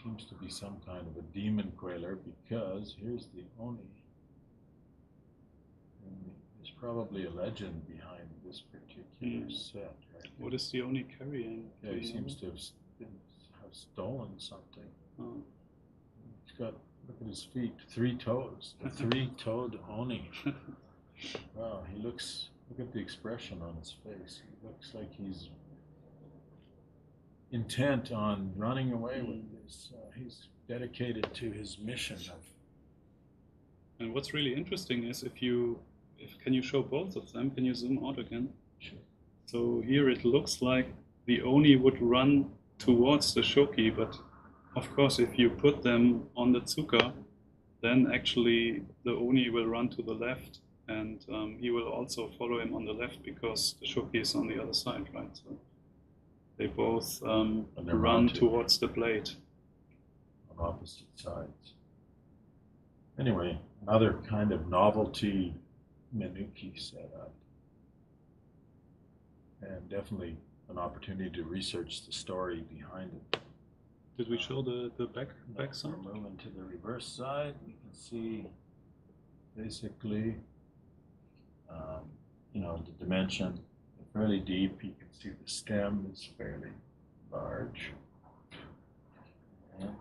seems to be some kind of a demon quailer, because here's the oni. And there's probably a legend behind this particular set. Right? What is the oni carrying? Yeah, he seems to have stolen something. Oh. He's got, look at his feet, 3 toes. The 3-toed oni. Wow, he looks, look at the expression on his face. He looks like he's intent on running away with this. He's dedicated to his mission of. And what's really interesting is can you show both of them? Can you zoom out again? Sure. So here it looks like the oni would run towards the shoki, but of course if you put them on the tsuka, then actually the oni will run to the left, and he will also follow him on the left because the shoki is on the other side, right? So they both run towards the blade. On opposite sides. Anyway, another kind of novelty Menuki setup. And definitely an opportunity to research the story behind it. Did we show the back side? Moving to the reverse side, you can see basically, you know, the dimension fairly deep. You can see the stem is fairly large. And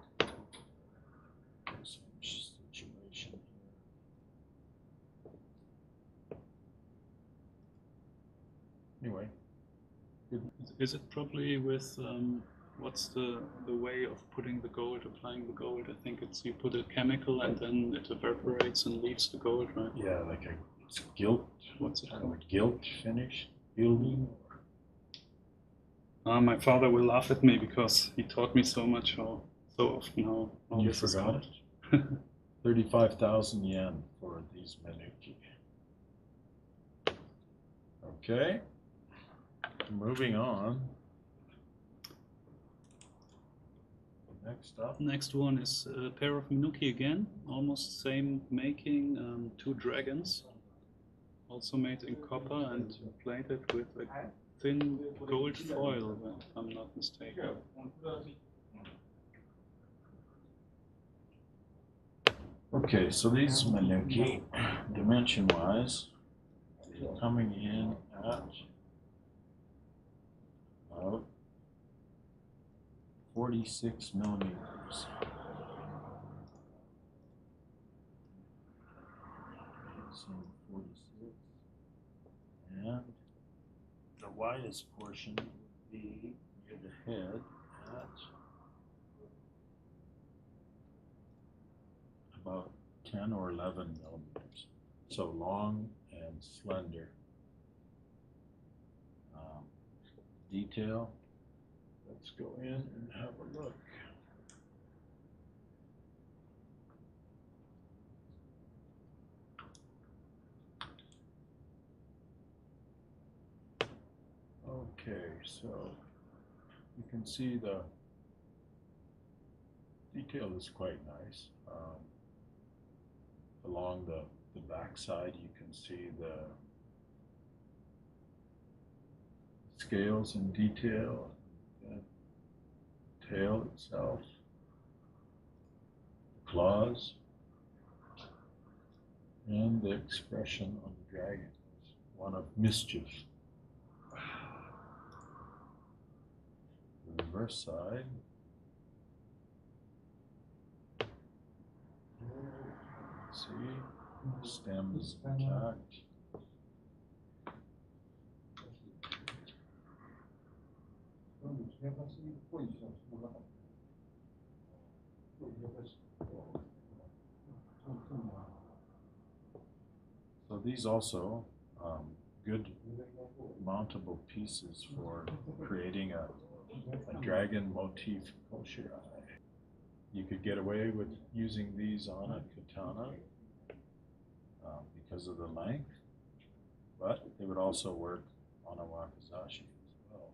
there's some situation here. Anyway. Is it probably with what's the way of putting the gold, applying the gold? I think it's you put a chemical and then it evaporates and leaves the gold, right? Yeah, like it's gilt. What's it called? Gilt finish, gilding. My father will laugh at me because he taught me so much so often how You this is forgot called. 35,000 yen for these Menuki. Okay. Moving on. Next up. Next one is a pair of Menuki again, almost same making, 2 dragons, also made in copper and plated with a thin gold foil, if I'm not mistaken. Okay, so these Menuki, dimension-wise, coming in at about 46 millimeters. So 46. And the widest portion would be near the head at about 10 or 11 millimeters. So long and slender. Detail. Let's go in and have a look. Okay, so you can see the detail is quite nice. Along the back side, you can see the scales in detail, the tail itself, the claws, and the expression on the dragon is one of mischief. The reverse side. See, the stem is intact. So these also good mountable pieces for creating a dragon motif koshirai. You could get away with using these on a katana because of the length, but they would also work on a wakizashi as well.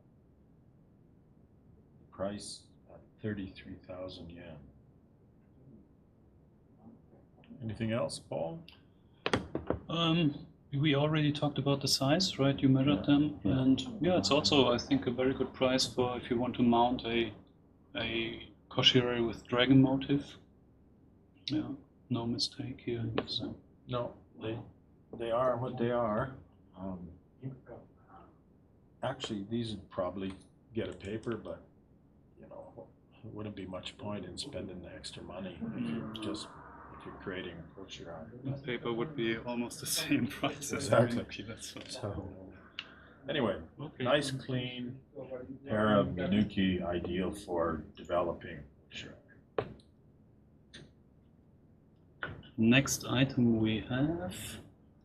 The price at 33,000 yen. Anything else, Paul? We already talked about the size, right? You measured them, and yeah, it's also, I think, a very good price for if you want to mount a koshirai with dragon motif. Yeah, no mistake here. So. No, they are what they are. Actually, these would probably get a paper, but you know, there wouldn't be much point in spending the extra money if you're creating a koshirai. The paper would be almost the same price as Exactly. That's what. So, anyway, okay. Nice, clean pair of Menuki, ideal for developing koshirai. Next item we have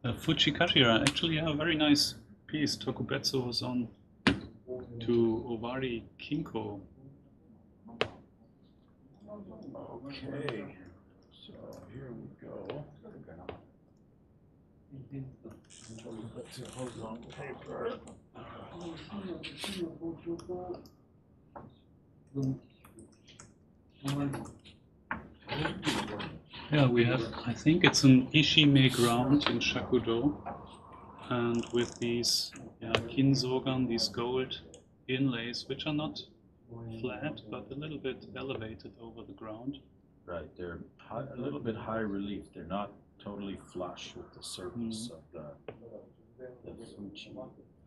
a Fujikashira. Actually, a very nice piece. Tokubetsu was on to Owari Kinko. Okay, so here we go. Holds on paper. Yeah, we have, I think it's an Ishime ground in Shakudo. and with these kinsogan, these gold inlays, which are not flat but a little bit elevated over the ground. Right, they're a little bit high relief. They're not totally flush with the surface of the fuji.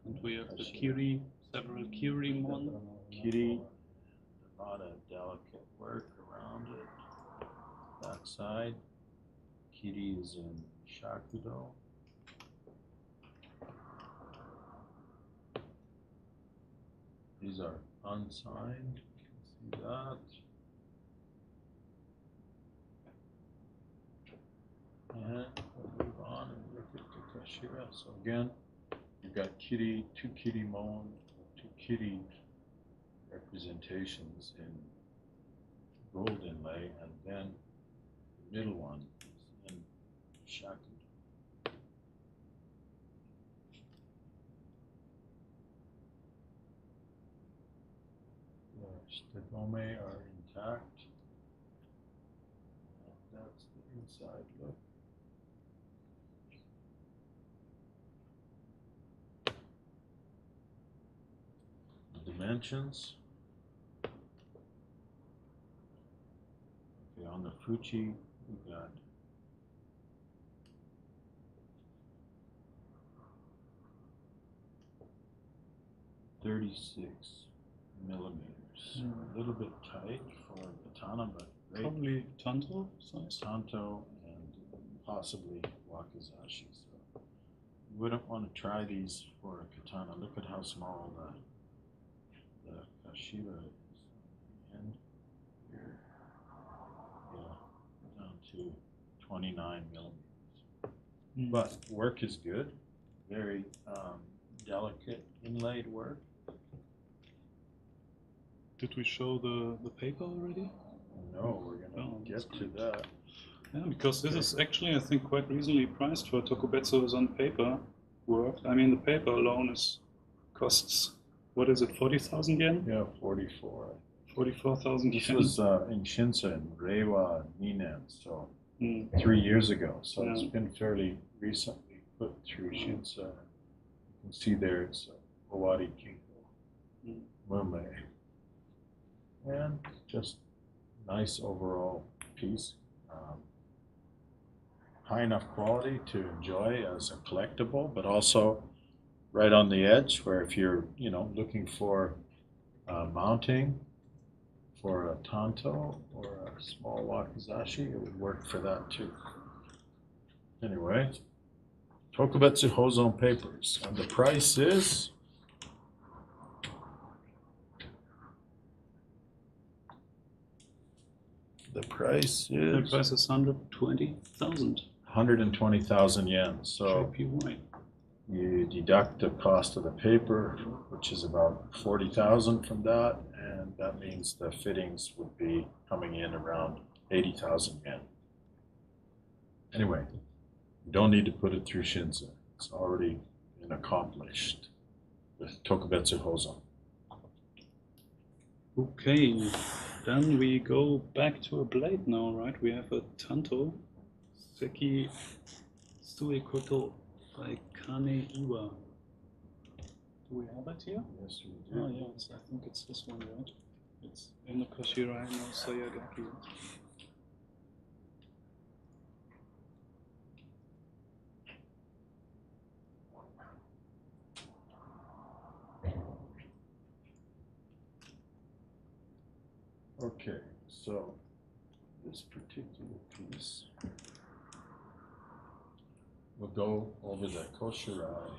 And we have the kiri, several kirimon. Kiri, a lot of delicate work around it. That side, kiri is in shakudo. These are unsigned. You can see that. And we'll move on and look at the kashira. So again, you've got kiri, two kirimon, two kiri representations in gold inlay, and then the middle one is in shakudo. The stegome are intact. And that's the inside look. The dimensions. Okay, on the fuji, we got 36 millimeters. A little bit tight for katana, but great. Probably Tanto size. Tanto and possibly Wakisashi. So you wouldn't want to try these for a katana. Look at how small the kashira is. And here, yeah, down to 29 millimeters. But work is good. Very delicate inlaid work. Did we show the paper already? No, we're gonna get to that. Yeah, because this is actually, I think, quite reasonably priced for Tokubetsu's on paper work. I mean, the paper alone costs, what is it, 40,000 yen? Yeah, 44. 44,000 yen. This was in Shinsa in Reiwa Ninen, so 3 years ago. So it's been fairly recently put through Shinsa. You can see there it's Owari Kinko Mume. And just nice overall piece. High enough quality to enjoy as a collectible, but also right on the edge where if you're, looking for mounting for a Tanto or a small Wakisashi, it would work for that too. Anyway, Tokubetsu Hozon papers, and the price is The price is 120,000. 120,000 yen. So JPY. you deduct the cost of the paper, which is about 40,000 from that, and that means the fittings would be coming in around 80,000 yen. Anyway, you don't need to put it through Shinsa. It's already been accomplished with Tokubetsu Hozon. Okay, then we go back to a blade now, right? We have a Tanto Seki Suikoto by Kane Iwa. Do we have it here? Yes, we do. Oh, yes, I think it's this one, right? It's in the Koshirai no Sayagaki. Okay, so this particular piece, we'll go over the Koshirai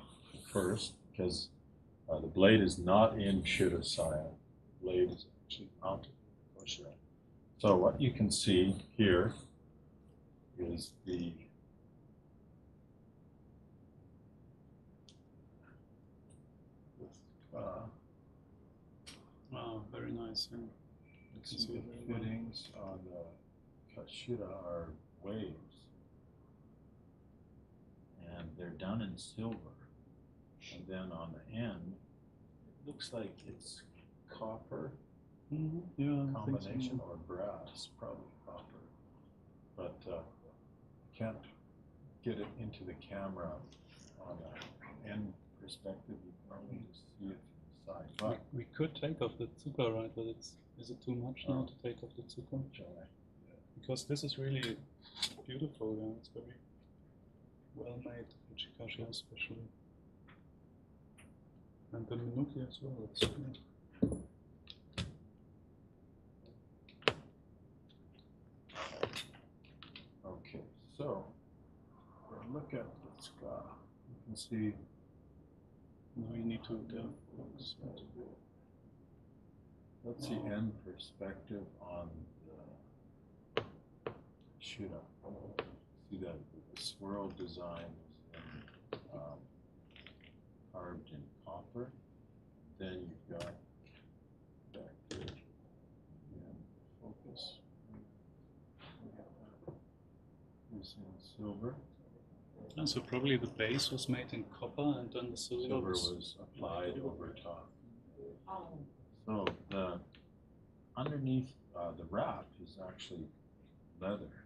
first because the blade is not in Shirosaya. The blade is actually mounted in Koshirai. So what you can see here is the wow, very nice. Yeah. the fittings on the Kashira are waves, and they're done in silver. And then on the end, it looks like it's copper combination or brass, probably copper. But can't get it into the camera on end perspective, you can only just see it from the side. But We could take off the Tsuka, right? But is it too much now to take off the Tsuka? Because this is really beautiful, yeah. It's very well made, Uchikashi especially. And the Minuki as well, it's great. Okay, so look at the scar. You can see. Now you need to go. That's the end perspective on the Shura. See that the swirl design is carved in copper. Then you've got back there, focus. Is in silver. And so probably the base was made in copper and then the silver was applied over top. So the underneath the wrap is actually leather,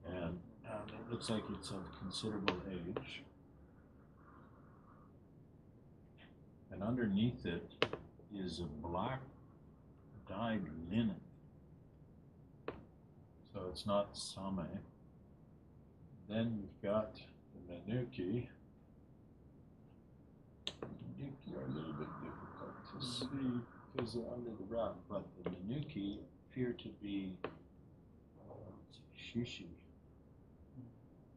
and it looks like it's of considerable age. And underneath it is a black dyed linen. So it's not same. Then you've got the Minuki. Minuki are a little bit difficult to see because they're under the wrap, but the Minuki appear to be shishi.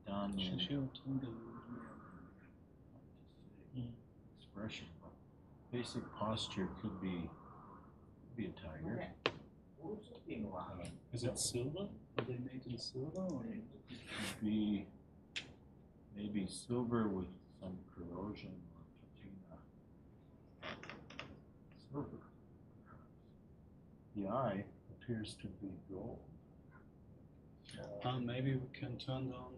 Done in expression. Basic posture could be a tiger. Is it silver? Are they made in silver? Or? It could be maybe silver with some corrosion or patina. Silver. The eye appears to be gold. Maybe we can turn down,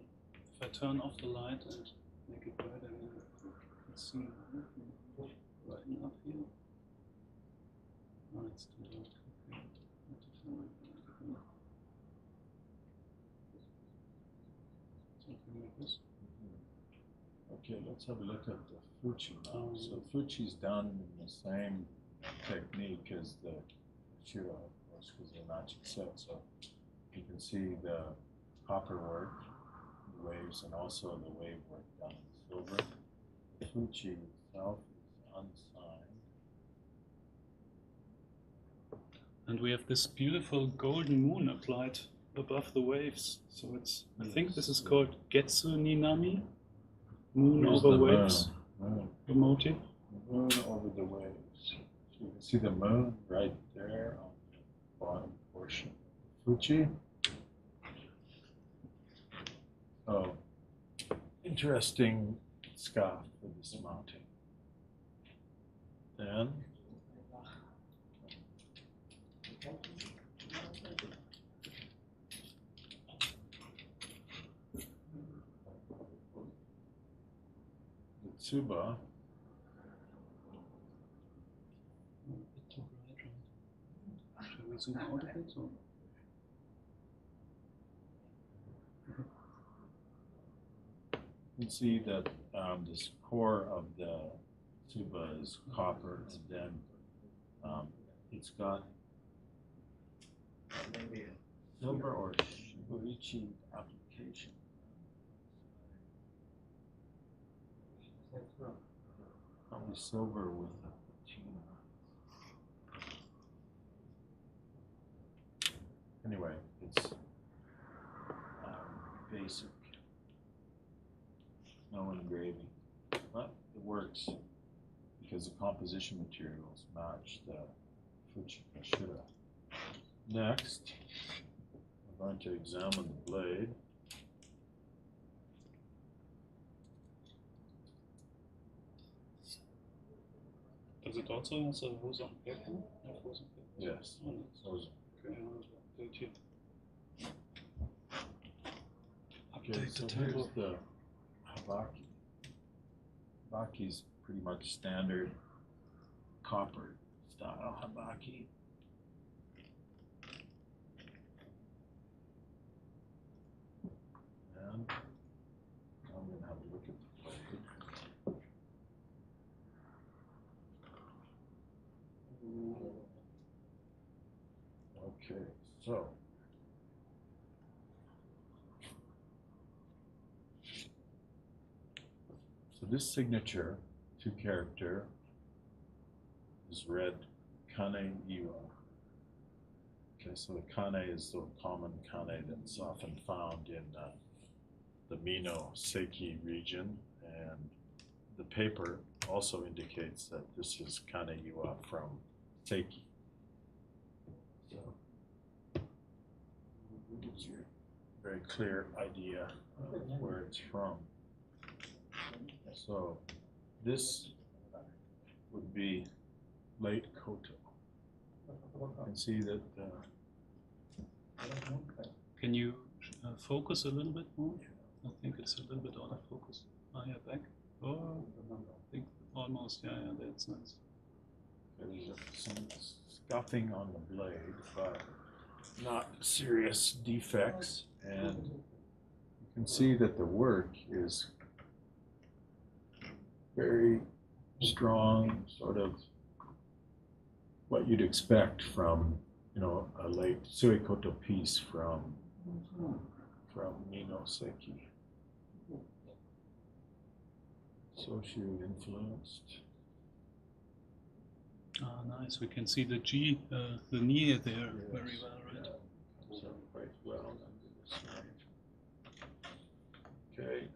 if I turn off the light and make it brighter, then you can see right up here. Oh, it's too dark. Okay. Something like this. Okay, let's have a look at the Fuchi now. So Fuchi's done in the same technique as the Shura, of course, because they're matching set. So you can see the copper work, the waves, and also the wave work done in silver. The Fuchi itself is unsigned. And we have this beautiful golden moon applied above the waves. So it's, I think this is called Getsu Ninami, moon Here's over the waves. moon. The motif. The moon over the waves. So you can see the moon right there on the bottom portion of the Fuchi. So, interesting scarf for this mounting. Then, the Tsuba. Shall we zoom out a bit? Or? You can see that this core of the Tsuba is copper, and then it's got silver or shiborichi application. Probably silver with a patina. Anyway, it's basic. No engraving, but it works because the composition materials match the Fuchikashira. Next, I'm going to examine the blade. Does it also have a Rosa paper? Yes. Oh, okay, update it. Okay, Update so the here's table. the Habaki. Habaki's pretty much standard copper style Habaki. And I'm going to have a look at the Okay, so this signature, 2-character, is read Kane Iwa. Okay, so the Kane is the common Kane that's often found in the Mino Seiki region, and the paper also indicates that this is Kane Iwa from Seiki. So it gives you a very clear idea of where it's from. So this would be late Koto. You can see that. Can you focus a little bit more? I think it's a little bit out of focus. Ah, yeah, back. Oh, I think almost. Yeah, yeah, that's nice. There's some scuffing on the blade, but not serious defects. And you can see that the work is very strong, sort of what you'd expect from, you know, a late Suikoto piece from Mino Seiki. Soshu influenced. Ah, nice. We can see the G, the knee there very well, right? So quite well under the side. Okay.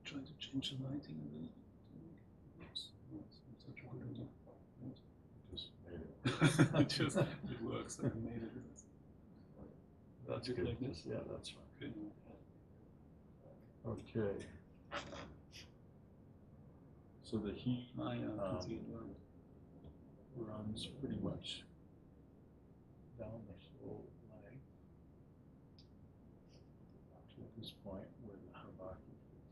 Try to change the lighting a little. Oops. That's not such a good idea. Just made it. It works. I made it. That's good. Like this? Yeah, that's fine. Okay. Okay. So the heat runs pretty much down the whole leg to this point where the habaki fits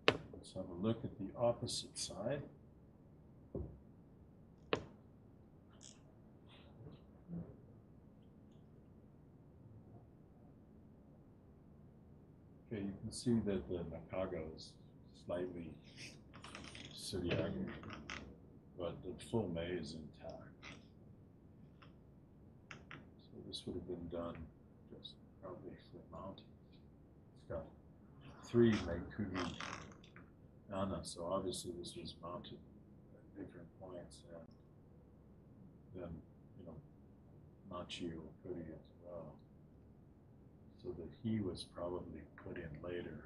on. Let's have a look at the opposite side. Okay, you can see that the nakaga is slightly Suryagi, but the full mei is intact. So this would have been done just probably flip mounted. It's got 3 meikugi ana, so obviously this was mounted at different points, and then, you know, machi or kuri as well. So the he was probably put in later.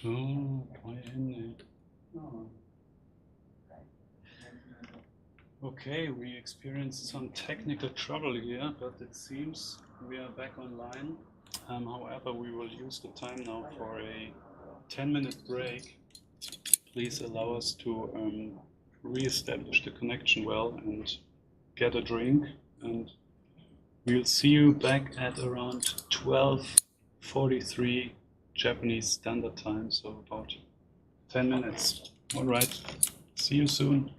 Oh, why in it? Oh. Okay, we experienced some technical trouble here, but it seems we are back online. However, we will use the time now for a 10-minute break. Please allow us to re-establish the connection well and get a drink. And we'll see you back at around 12:43 Japanese Standard Time, so about 10 minutes. All right, see you soon.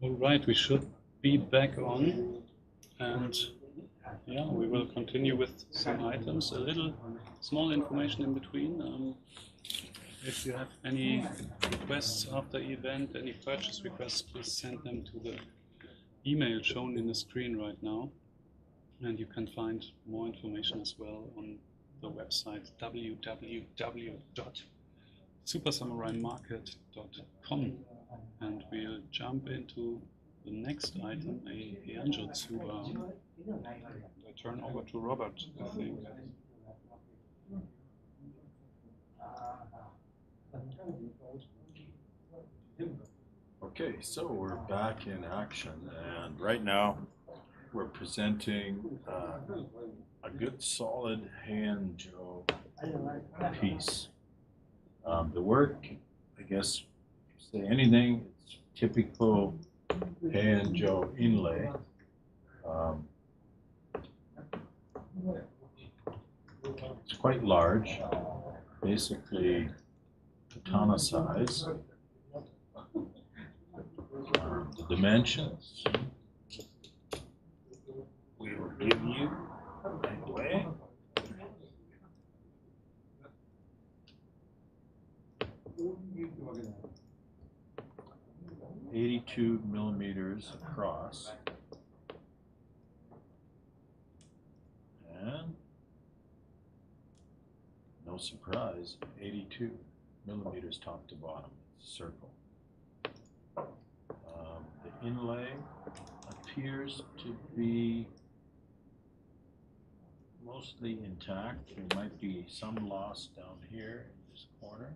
All right, we should be back on, and yeah, we will continue with some items, a little small information in between. if you have any requests after the event, any purchase requests, please send them to the email shown in the screen right now. And you can find more information as well on the website www.supersamuraimarket.com. And we'll jump into the next item, a Heianjo Tsuba. I turn over to Robert, I think. Okay, so we're back in action, and right now we're presenting a good solid Heianjo piece. The work, I guess, say anything, it's typical Heianjo inlay. It's quite large, basically katana size. The dimensions we will give you right away. .82 millimeters across, and no surprise, 82 millimeters top to bottom. It's a circle. The inlay appears to be mostly intact. There might be some loss down here in this corner.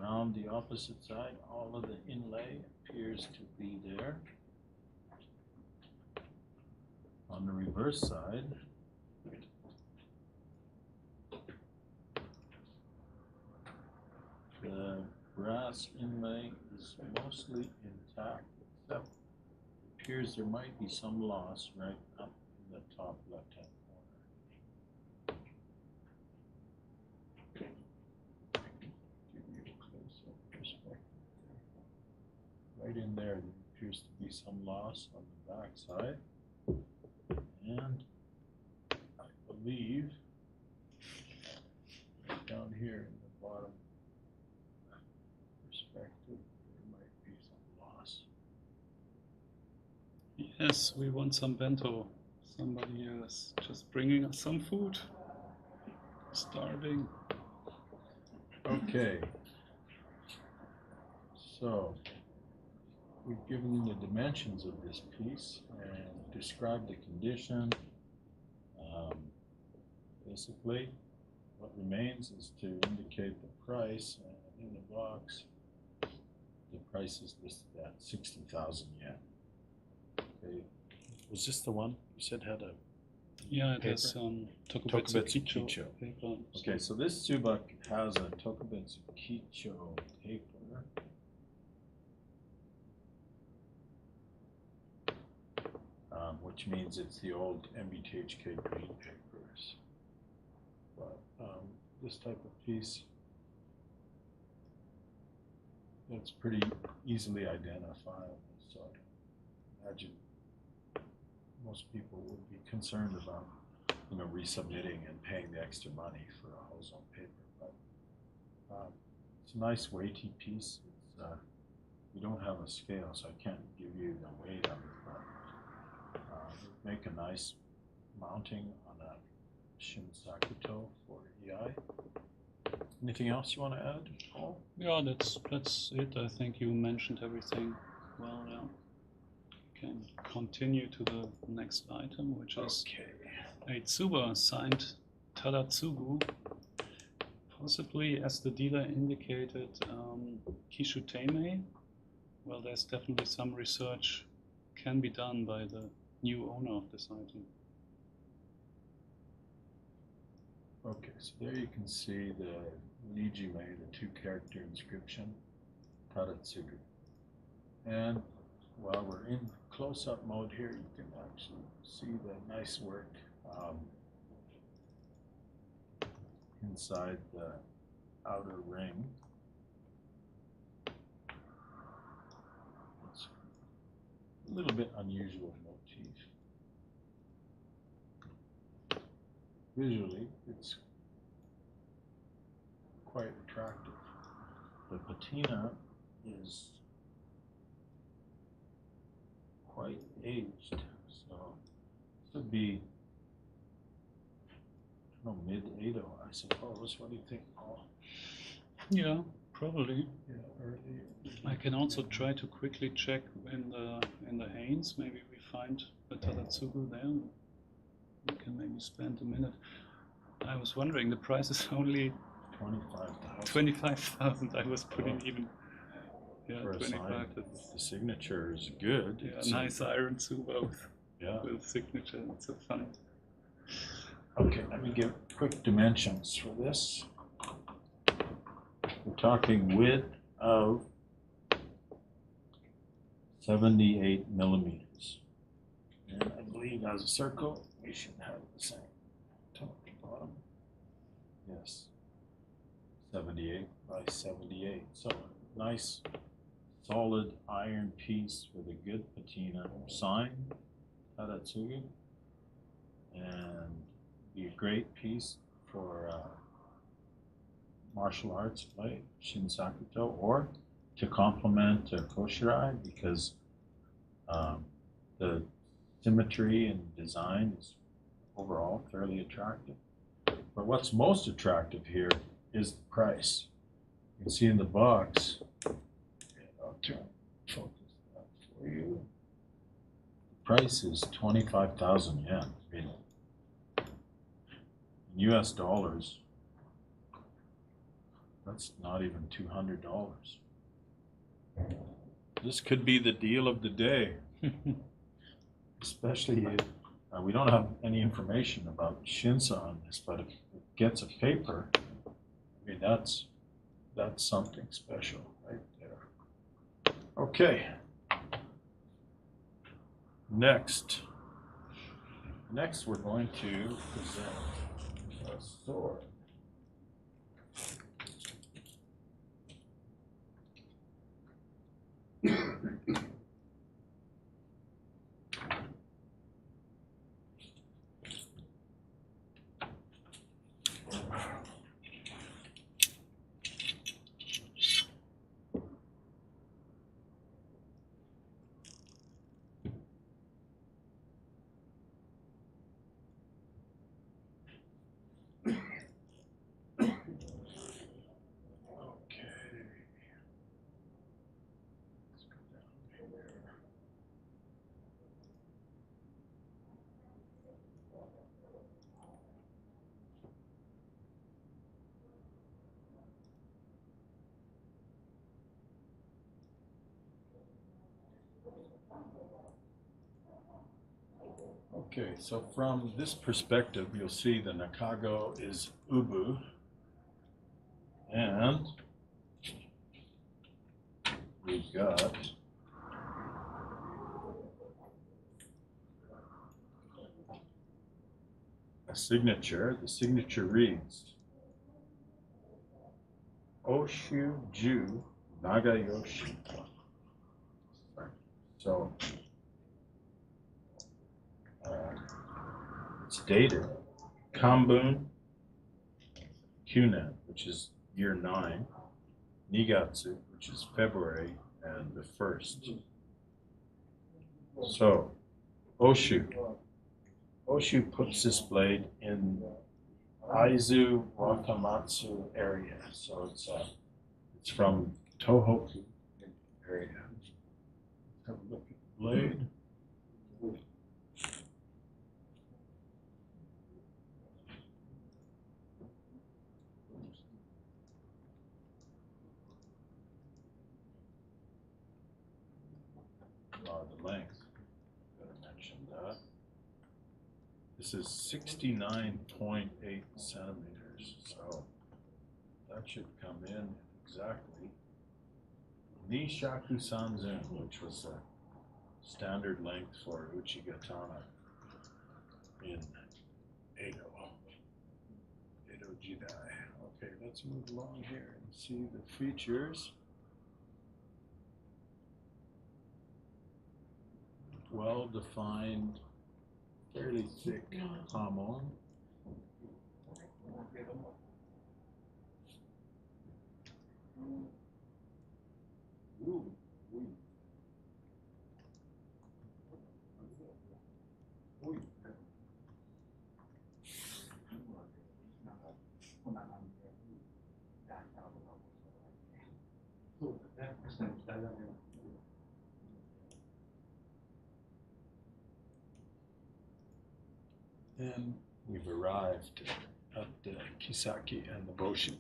Around the opposite side, all of the inlay appears to be there. On the reverse side, the brass inlay is mostly intact, except it appears there might be some loss right up in the top left-hand corner. Give you a close-up perspective. Right in there, there appears to be some loss on the back side, and I believe right down here in the bottom perspective, there might be some loss. Yes, we want some bento. Somebody is just bringing us some food. Starving. Okay. So, we've given you the dimensions of this piece and described the condition. Basically, what remains is to indicate the price, and in the box, the price is listed at 60,000 yen. Okay. Was this the one you said had a Yeah, it paper? has Tokubetsu Keicho paper. Okay, so this Tsuba has a Tokubetsu Keicho paper. Which means it's the old MBTHK green papers. But this type of piece, it's pretty easily identifiable. So I imagine most people would be concerned about, resubmitting and paying the extra money for a ozone paper. But it's a nice weighty piece. It's, we don't have a scale, so I can't give you the weight of it. But make a nice mounting on a Shinsakuto for EI. Anything else you want to add, Paul? Yeah, that's it. I think you mentioned everything well. Yeah. Can continue to the next item, which is a Tsuba signed Tadatsugu. Possibly, as the dealer indicated, Kishuteme. Well, there's definitely some research can be done by the new owner of this item. Okay, so there you can see the Nijime, the 2-character inscription, Tadatsugu. And while we're in close-up mode here, you can actually see the nice work inside the outer ring. It's a little bit unusual motif. quite attractive. The patina is quite aged, so this would be, I don't know, mid-Edo, I suppose. What do you think, Paul? Yeah, probably. Yeah, early. I can also try to quickly check in the Haynes. Maybe we find the Tadatsugu there. We can maybe spend a minute. I was wondering, the price is only 25,000. 25,000. I was putting even, yeah, For a 25. sign. That's, The signature is good. yeah, It's nice iron Tsuba yeah. with signature. It's so fun. Okay, let me give quick dimensions for this. We're talking width of 78 millimeters. And I believe as a circle, we should have the same top to bottom. Yes, 78 by 78. So nice, solid iron piece with a good patina sign, Tadatsugu, and be a great piece for martial arts play, Shinsakuto, or to complement Koshirai, because the symmetry and design is overall fairly attractive. But what's most attractive here is the price. You can see in the box, I'll focus that for you. The price is 25,000 yen. In US dollars, that's not even $200. This could be the deal of the day, especially if we don't have any information about Shinsa on this, but if it gets a paper, I mean, that's something special right there. Okay. Next we're going to present a sword. Okay, so from this perspective, you'll see the Nakago is ubu, and we've got a signature. The signature reads Oshu Ju Nagayoshi. So it's dated Kambun Kyunen, which is year 9, Nigatsu, which is February, and the 1st. So Oshu puts this blade in Aizu Wakamatsu area. So it's from Tohoku area. Have a look at the blade. The length, gotta mention that. This is 69.8 centimeters, so that should come in exactly. Nishaku Sanzun, which was the standard length for Uchigatana in Edo Jidai. Okay, let's move along here and see the features. Well-defined, fairly thick hamon. And we've arrived at the Kisaki and the Boshi.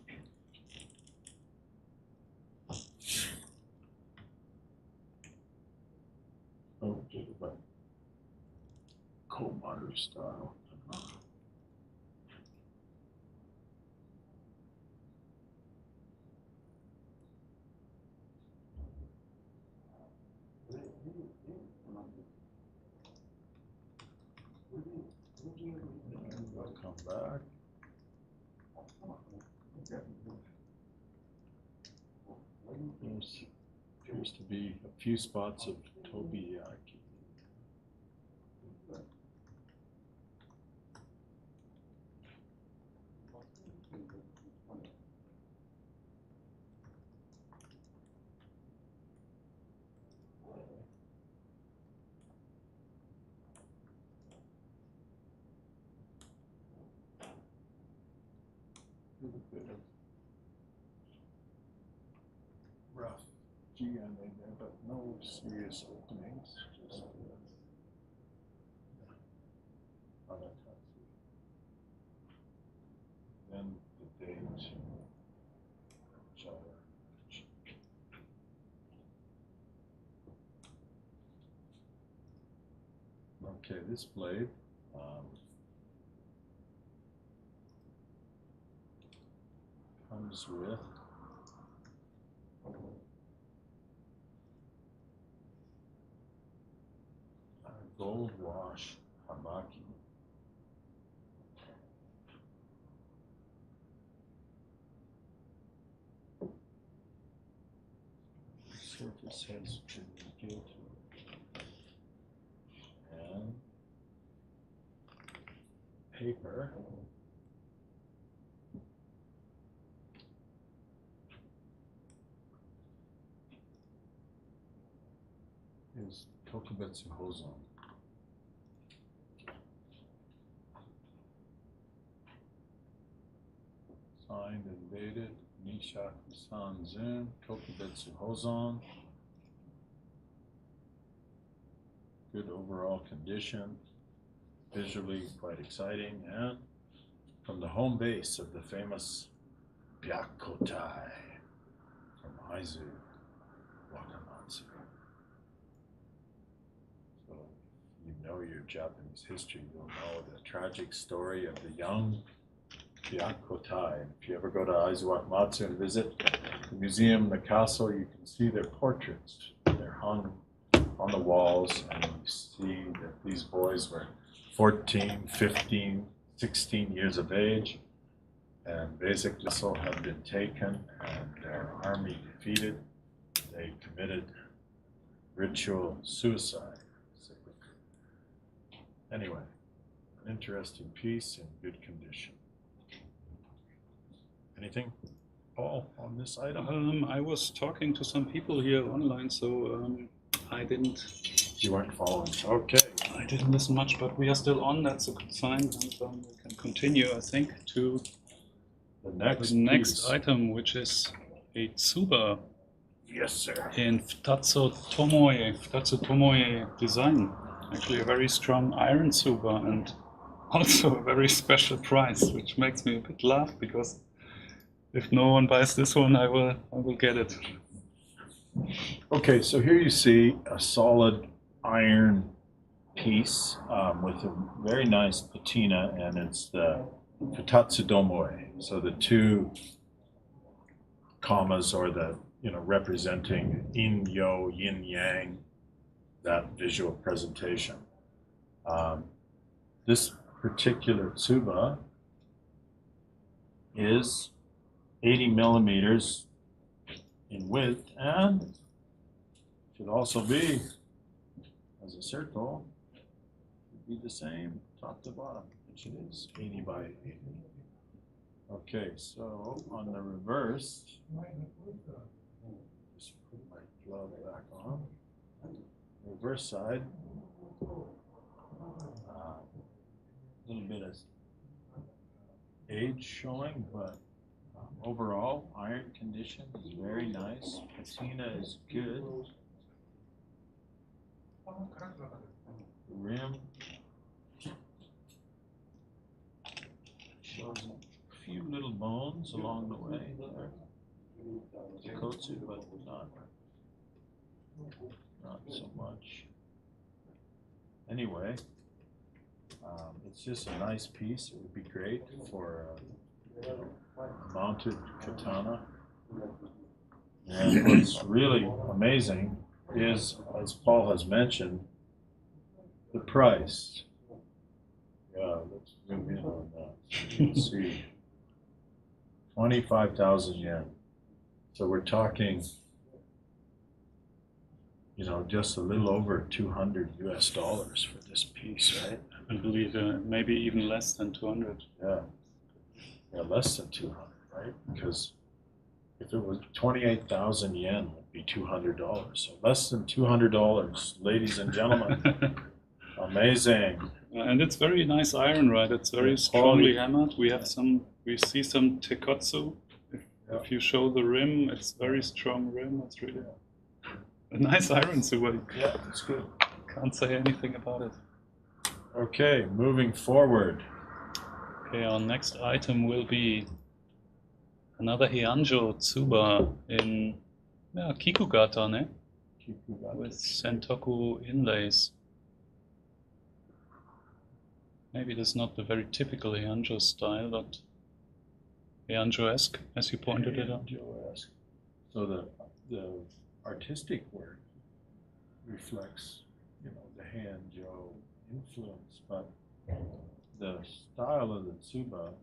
Okay, but Komaru style. And we'll come back. There appears to be a few spots of Tobiyaki. A bit of rough GNA there, but no serious openings. Just Anatatsu. Then the date. Okay, this blade comes with a gold wash habaki. Surface has been gilded. And paper is Tokubetsu Hozon. Signed and dated Nishaku Sanzun, Tokubetsu Hozon. Good overall condition, visually quite exciting, and from the home base of the famous Byakutai from Aizu, Wakamatsu. So if you know your Japanese history, you'll know the tragic story of the young Byakutai. If you ever go to Aizu Wakamatsu and visit the museum, the castle, you can see their portraits. They're hung on the walls, and you see that these boys were 14, 15, 16 years of age, and basically so had been taken and their army defeated. They committed ritual suicide. Anyway, an interesting piece in good condition. Anything, Paul, on this item? I was talking to some people here online, so I didn't. You weren't following. Okay. I didn't listen much, but we are still on. That's a good sign, and we can continue, I think, to the next piece. Item, which is a Tsuba. Yes, sir. In Futatsu Tomoe design. Actually, a very strong iron Tsuba, and also a very special price, which makes me a bit laugh because if no one buys this one, I will get it. Okay, so here you see a solid iron piece with a very nice patina, and it's the Futatsu Domoe. So the two commas, or the, representing yin, yo, yin, yang, that visual presentation. This particular tsuba is 80 millimeters in width, and should also be, as a circle, should be the same top to bottom, which it is, 80 by 80. Okay, so on the reverse, just put my glove back on. Reverse side, a little bit of age showing, but overall, iron condition is very nice. Patina is good. The rim shows a few little bones along the way there. Kotsu, but not so much. Anyway, it's just a nice piece. It would be great for a mounted katana. And what's really amazing is, as Paul has mentioned, the price. Yeah, let's zoom in on that. So you can see 25,000 yen. So we're talking, you know, just a little over $200 for this piece, right? I believe maybe even less than 200. Yeah. Yeah, less than 200, right? Because if it was 28,000 yen, would be $200. So less than $200, ladies and gentlemen. Amazing. And it's very nice iron, right? It's very strongly hammered. We have we see some tekotsu. If you show the rim, it's very strong rim. It's really a nice iron, Tsuba. Yeah, it's good. Can't say anything about it. Okay, moving forward. Okay, our next item will be another Heianjo Tsuba in Kikugata, ne? Kikugata. With Sentoku inlays. Maybe it is not the very typical Heianjo style, but Heianjo-esque, as you pointed it out. Heianjo-esque. So the artistic work reflects, you know, the Heianjo influence, but the style of the Tsuba,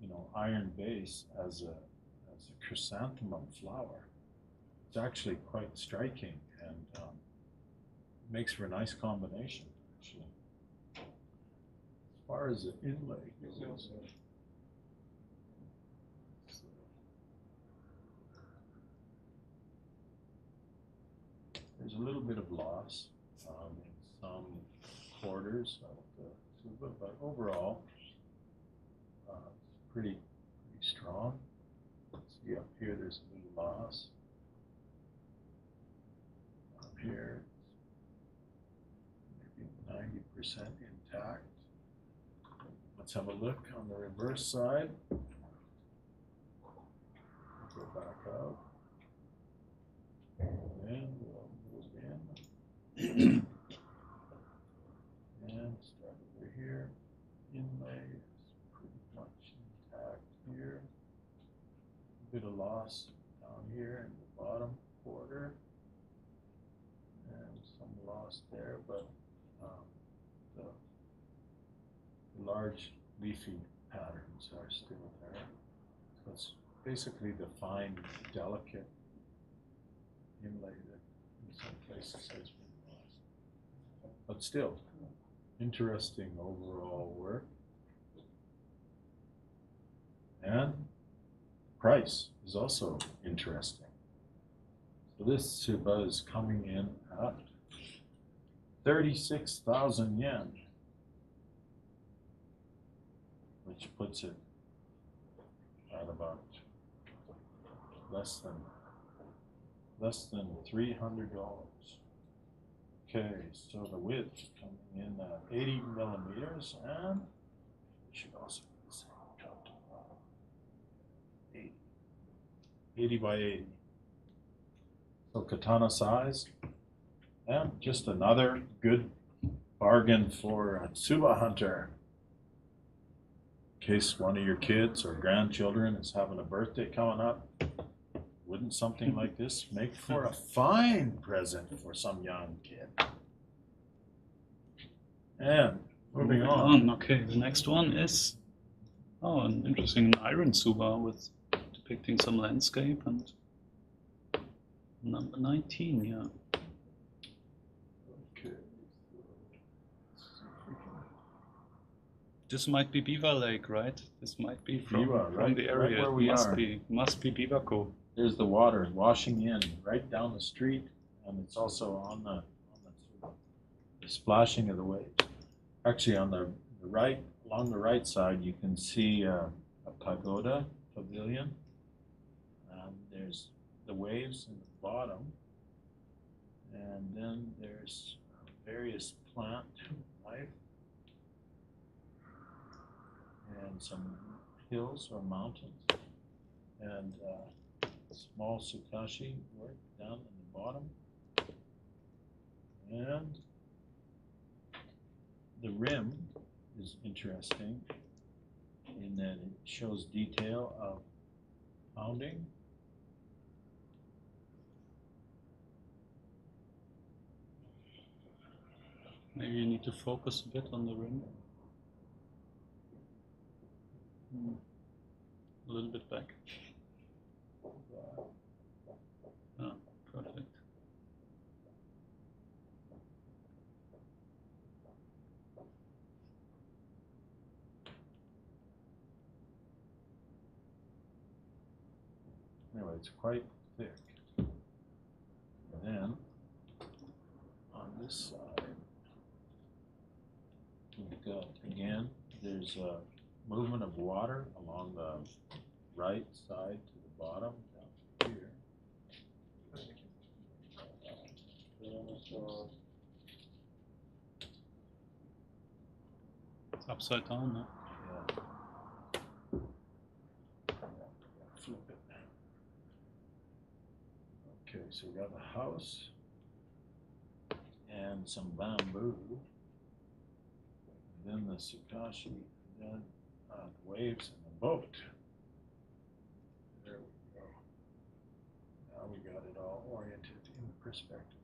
you know, iron base as a chrysanthemum flower, it's actually quite striking and makes for a nice combination, actually. As far as the inlay goes, there's a little bit of loss in some quarters of the Tsuba, but overall, it's pretty strong. See up here, there's a little loss. Up here, maybe 90% intact. Let's have a look on the reverse side. Go back out. And we'll move in. And start over here. Inlay is pretty much intact here. A bit of loss down here in the bottom quarter. And some loss there, but the large leafy patterns are still there. So it's basically the fine, delicate inlay that in some places has been lost. But still, interesting overall work. And price is also interesting. So this Tsuba is coming in at 36,000 yen, which puts it at about less than $300. Okay, so the width coming in at 80 millimeters, and we should also put the same cut. 80 by 80. So katana size, and just another good bargain for a Tsuba hunter. In case one of your kids or grandchildren is having a birthday coming up, wouldn't something like this make for a fine present for some young kid? And moving on. Okay, the next one is an interesting iron Tsuba with depicting some landscape and number 19, yeah. Okay. This might be Beaver Lake, right? This might be from the area. Right where we are. Must be Beaverco. There's the water washing in right down the street, and it's also on the splashing of the waves. Actually, on the right, along the right side, you can see a pagoda pavilion, there's the waves in the bottom, and then there's various plant life and some hills or mountains, and small Sukashi work down in the bottom. And the rim is interesting in that it shows detail of pounding. Maybe you need to focus a bit on the rim. A little bit back. Ah, perfect. Anyway, it's quite thick. And then on this side, we've got, again, there's a movement of water along the right side to the bottom down here. It's upside down now. Flip it. Okay, so we got the house and some bamboo, and then the Sukashi, and then the waves and the boat. There we go. Now we got it all oriented in perspective.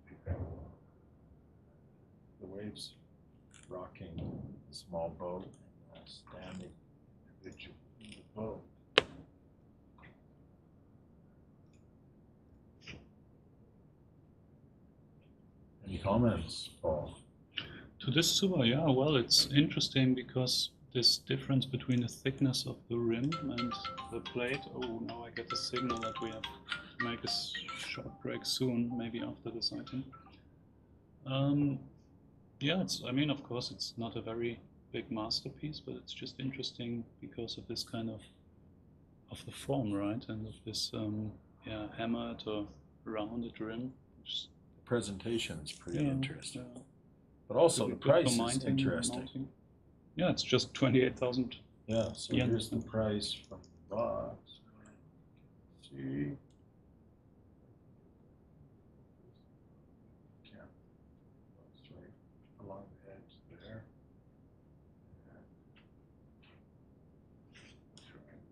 The waves rocking the small boat and standing individual in the boat. Any comments, Paul? To this Tsuba, yeah, well, it's interesting because this difference between the thickness of the rim and the plate. Oh, now I get the signal that we have to make a short break soon, maybe after this item. Yeah, I mean, of course, it's not a very big masterpiece, but it's just interesting because of this kind of the form, right? And of this, yeah, hammered or rounded rim. Which, Presentation is pretty interesting. Yeah. But also the Good for price is mounting. interesting. Yeah, it's just 28,000. Yeah, so yen. here's the price from the box. See. Yeah, that's right along the edge there. That's right.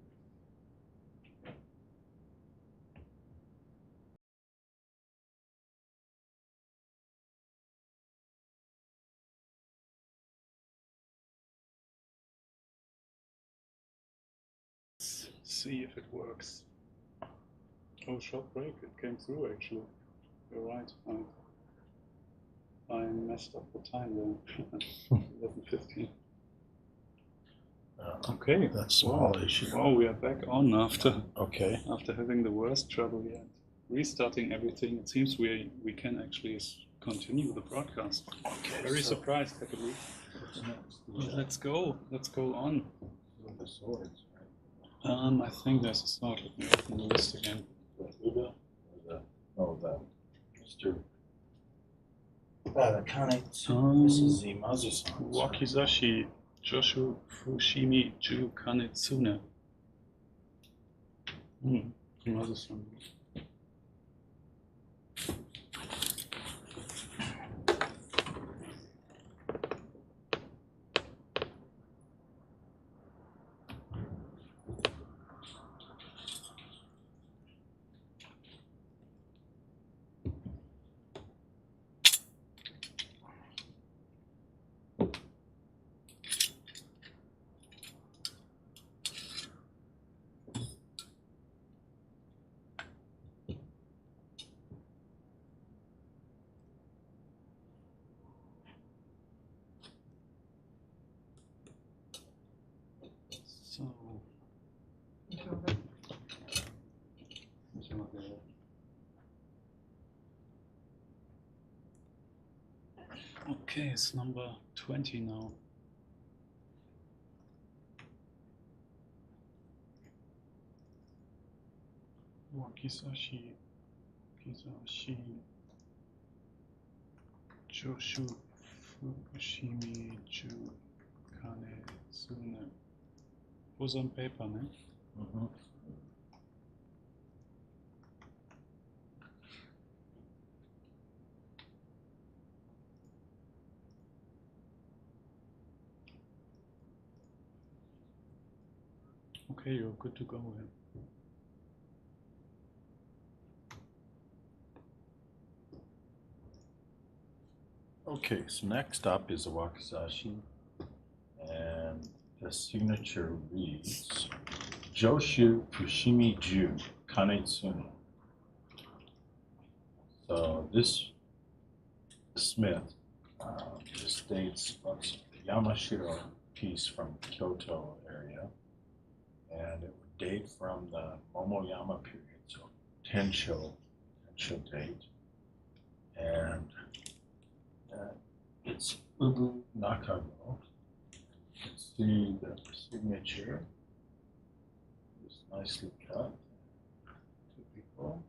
Let's see if it works. Oh, short break. It came through actually. You're right. I messed up the time there. 11:15. Okay. That's small Wow. issue. Wow, we are back on after Okay. having the worst trouble yet. Restarting everything. It seems we can actually continue the broadcast. Okay. Very surprised, happily. What's next? Well, let's go. Let's go on. The swords, I think there's a sword. Let me open the list again. right? The Uda or the Mr. The Kane, this is the Mazu-san. Wakisashi Joshu Fushimi Ju Kanetsune. Mazu-san. So, okay, it's number 20 now. Wakisashi, Kizashi, Joshu, Fukushimi, Ju, Kane, Tsune. Was on paper, ne? Mhm. Okay, you're good to go. Yeah. Okay, so next up is a Wakisashi, and the signature reads Joshu Fushimi Ju Kanetsune. So this Smith just dates from the Yamashiro piece from Kyoto area, and it would date from the Momoyama period, so Tensho date, and it's Ubu Nakago. You can see the signature is nicely cut, typical.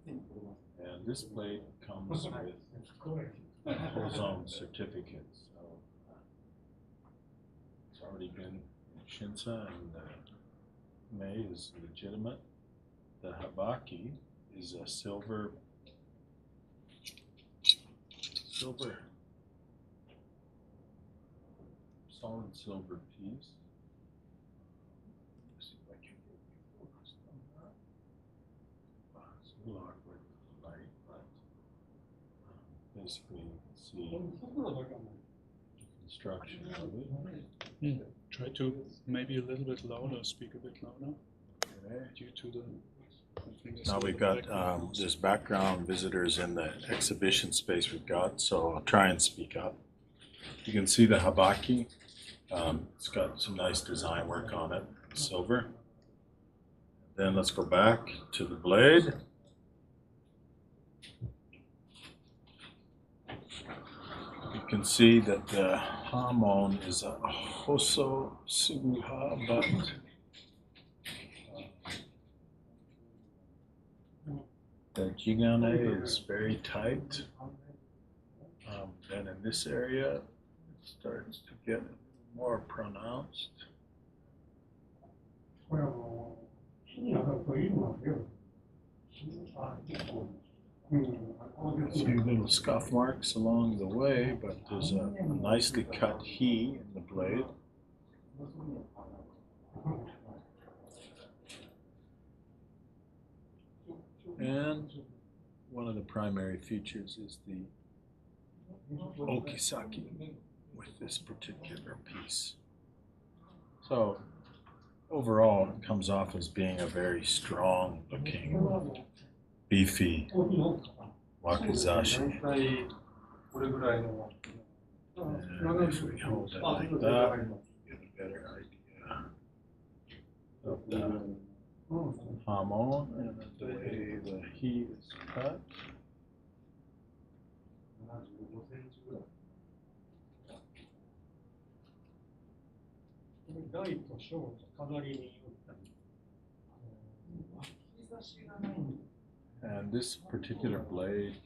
And this blade comes with his own certificate, so it's already been Shinsa, and the Mei is legitimate. The Habaki is a silver solid silver piece. Let's see if I can get you focused on that. It's a little awkward with the light, but basically you can see the construction of it. Try to maybe a little bit louder, speak a bit louder. Okay. Due to the. Now we've got there's background visitors in the exhibition space we've got, so I'll try and speak up. You can see the Habaki. It's got some nice design work on it, silver. Then let's go back to the blade. You can see that the hamon is a Hoso Suguha, but the jigane is very tight. Then in this area, it starts to get more pronounced. A few little scuff marks along the way, but there's a nicely cut he in the blade. And one of the primary features is the okisaki with this particular piece. So overall, it comes off as being a very strong looking, beefy wakizashi. And if we hold it like that, you get a better idea of the hamon and the way the he is cut. And this particular blade,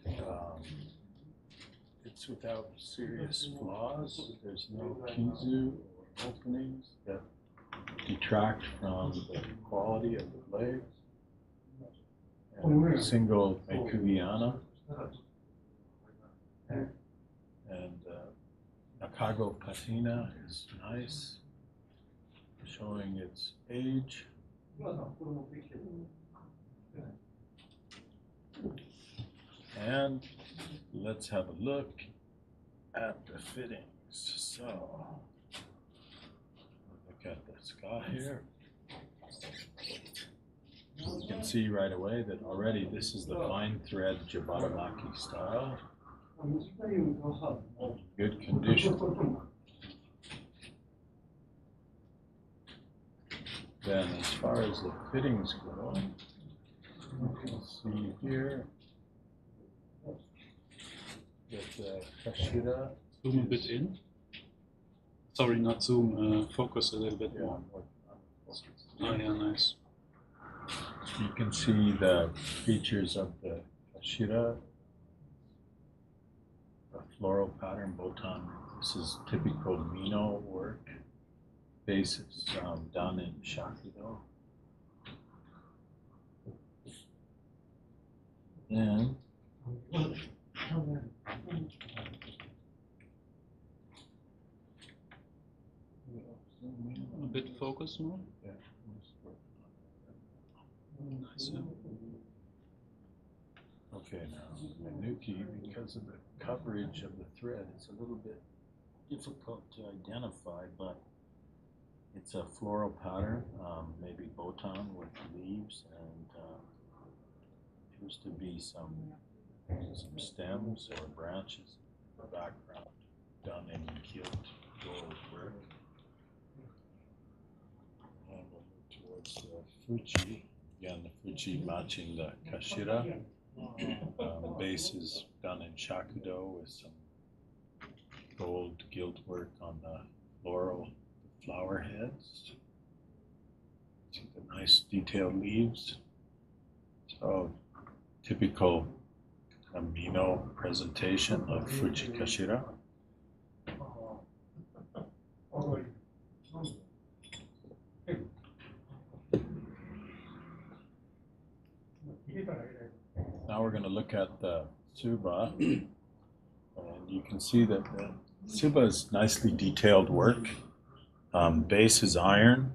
it's without serious flaws. There's no kizu or openings that detract from the quality of the blade. And a single Mekugiana. And Nakago patina is nice, showing its age. And let's have a look at the fittings. So, look at the sky here. You can see right away that already this is the fine thread Jabaramaki style. Good condition. Then as far as the fittings go, you can see here that Kashira. Zoom a bit in. Sorry, not zoom. Focus a little bit Yeah, more. more- Oh yeah, nice. you can see the features of the Kashira, the floral pattern botan. This is typical Mino work. Base is done in Shakudo. And A bit focus more. yeah, Nice. Yeah. okay, now Menuki, because of the coverage of the thread, it's a little bit difficult to identify, but it's a floral pattern, maybe botan with leaves, and appears to be some stems or branches in the background done in gilt gold work. And we'll move towards the Fuji. Again, the Fuji matching the Kashira. Base is done in Shakudo with some gold gilt work on the floral flower heads. See the nice detailed leaves. So typical Mino presentation of Fuji Kashira. Now we're going to look at the Tsuba, and you can see that the Tsuba is nicely detailed work. Base is iron,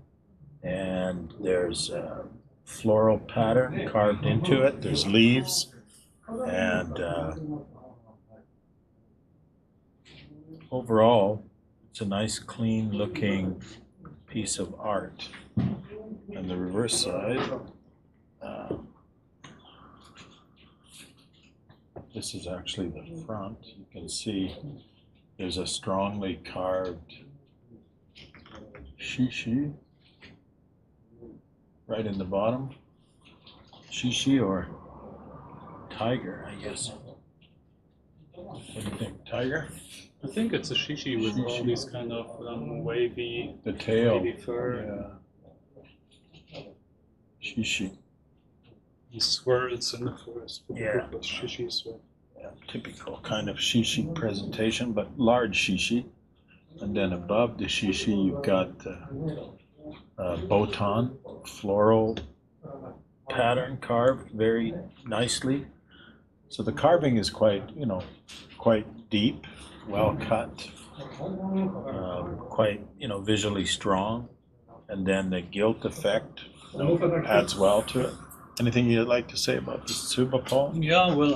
and there's a floral pattern carved into it. There's leaves, and overall, it's a nice, clean-looking piece of art. And the reverse side. This is actually the front. You can see there's a strongly carved shishi right in the bottom. Shishi or tiger, I guess. What do you think, tiger? I think it's a shishi with all Shishi. these kind of wavy, The tail. wavy fur. Yeah. Shishi. and swirls in the forest. Yeah. Shishi swirl. Yeah, typical kind of shishi presentation, but large shishi. And then above the shishi, you've got botan, floral pattern carved very nicely. So the carving is quite, quite deep, well cut, quite, visually strong. And then the gilt effect adds well to it. Anything you'd like to say about this Tsuba, Paul? Yeah, well,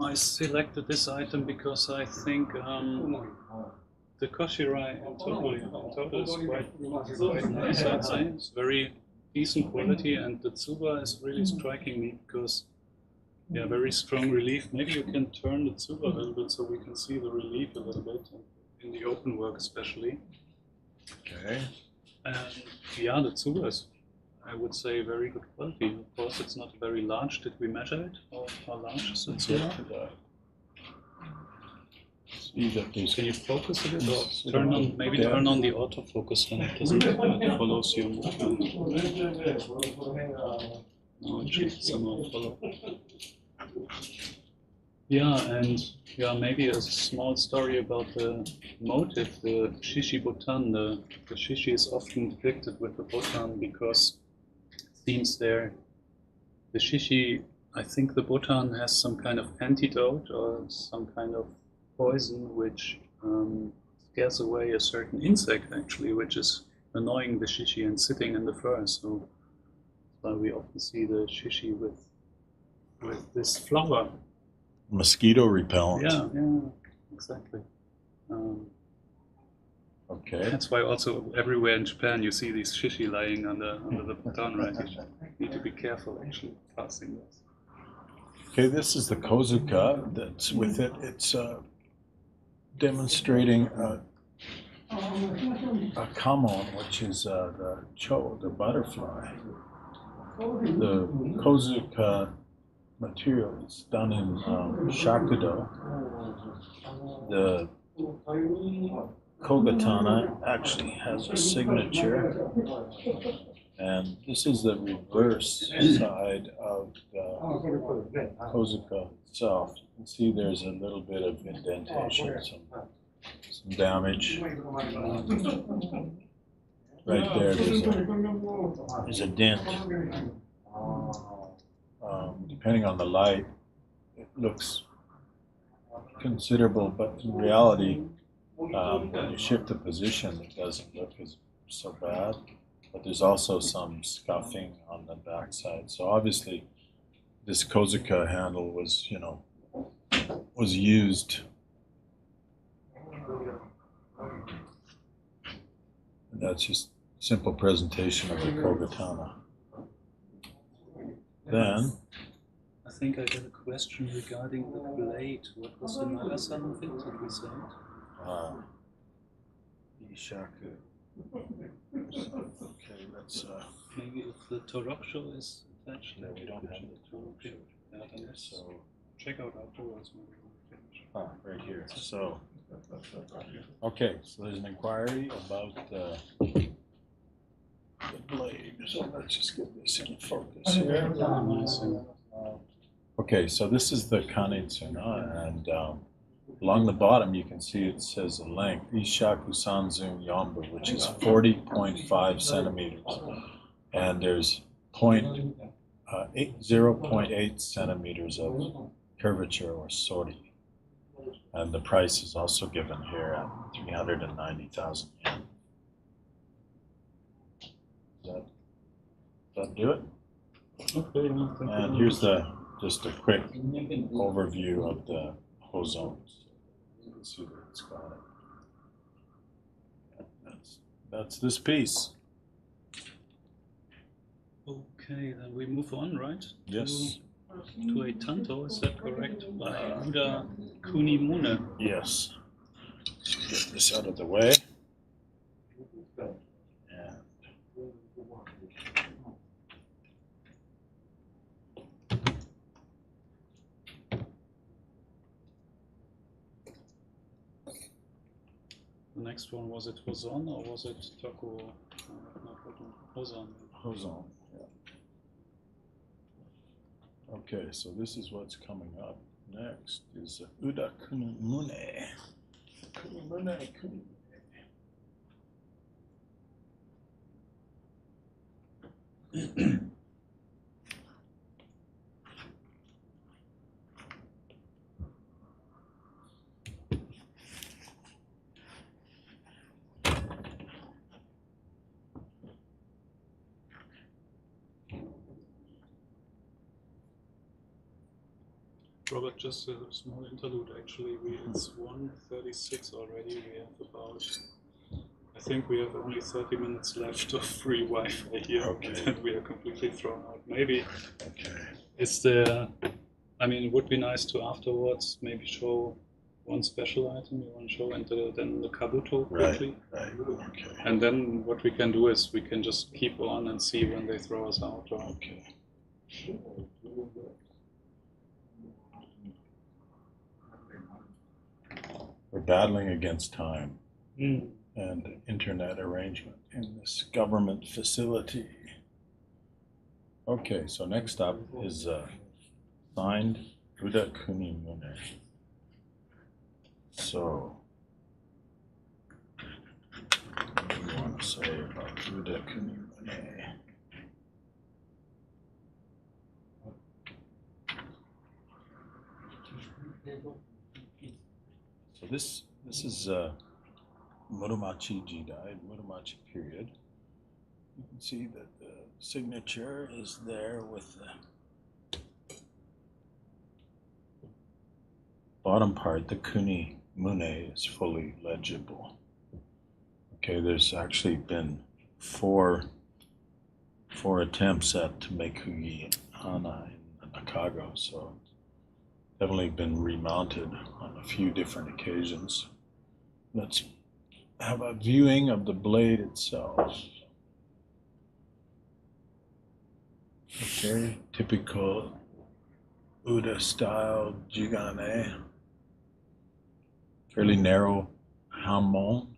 I selected this item because I think the Koshirai in total is quite nice, I'd say. It's very decent quality, and the Tsuba is really striking me because, yeah, very strong relief. Maybe you can turn the Tsuba a little bit so we can see the relief a little bit, in the open work especially. Okay. And yeah, the Tsuba is, I would say, very good quality. Of course, it's not very large. Did we measure it? How large is the Tsuba? See that there's Can you focus a bit, or turn on the autofocus when it doesn't follows your movement? No, it should somehow follow. Yeah, and maybe a small story about the motif, the shishi botan. The shishi is often depicted with the botan because it seems the shishi, I think the botan has some kind of antidote or some kind of poison which scares away a certain insect, actually, which is annoying the shishi and sitting in the fur. So that's why we often see the shishi with this flower. mosquito repellent. Yeah, exactly. Okay. That's why also everywhere in Japan you see these shishi lying under the botan, right? You need to be careful actually passing this. Okay, this is the kozuka that's with it. It's demonstrating a kamon, which is the cho, the butterfly. The kozuka material. It's done in shakudo. The kogatana actually has a signature, and this is the reverse side of the kozuka itself. You can see there's a little bit of indentation, some damage. Right there, there's a dent. Depending on the light, it looks considerable, but in reality, when you shift the position, it doesn't look as so bad. But there's also some scuffing on the backside. So obviously, this kozuka handle was, was used. And that's just simple presentation of the kogatana. Then, I think I got a question regarding the blade. What was the Nagasan of it? Did we say it? Ishaku. Okay, let's. Maybe if the Toroksho is attached. No, we don't have the Toroksho. Yeah, then So check out afterwards. Maybe we'll finish. right here. So okay, so there's an inquiry about the blade. So let's just get this in focus here. Okay, so this is the kanetsuna, and along the bottom you can see it says the length Ishaku Sanzun Yombu, which is 40.5 centimeters, and there's 0.8 centimeters of curvature or sori, and the price is also given here at 390,000 yen. Does that do it? Okay. And here's just a quick overview of the hozones. You can see that it's got it. That's this piece. Okay, then we move on, right? Yes. To a Tanto, is that correct? By Uda Kunimune. Yes. Let's get this out of the way. And The next one, was it Hozon or was it Toko? Not Hozon. hozon. Yeah. Okay, so this is what's coming up next is Uda Kunimune. Kunimune. Robert, just a small interlude. Actually, it's 1:36 already. We have I think we have only 30 minutes left of free Wi-Fi here, Okay. and we are completely thrown out. Maybe Okay. is there? I mean, it would be nice to afterwards maybe show one special item you want to show, and then the kabuto quickly. Right. Okay. And then what we can do is we can just keep on and see when they throw us out. Or... Okay. We're battling against time and internet arrangement in this government facility. Okay, so next up is signed Uda Kunimune. So, what do you want to say about Uda Kunimune? So this is Muromachi Jidai, Muromachi period. You can see that the signature is there with the bottom part, the Kuni Mune, is fully legible. Okay, there's actually been four attempts to make Hugi Hana in Nakago, so definitely been remounted on a few different occasions. Let's have a viewing of the blade itself. Okay, typical Buddha style Hikone. Fairly narrow hamon.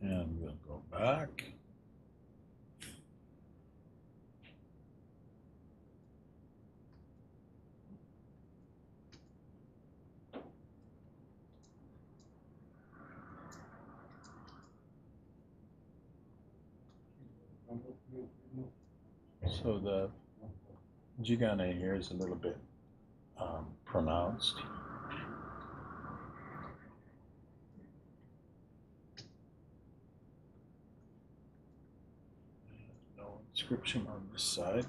And we'll go back. So the Hikone here is a little bit pronounced. No inscription on this side.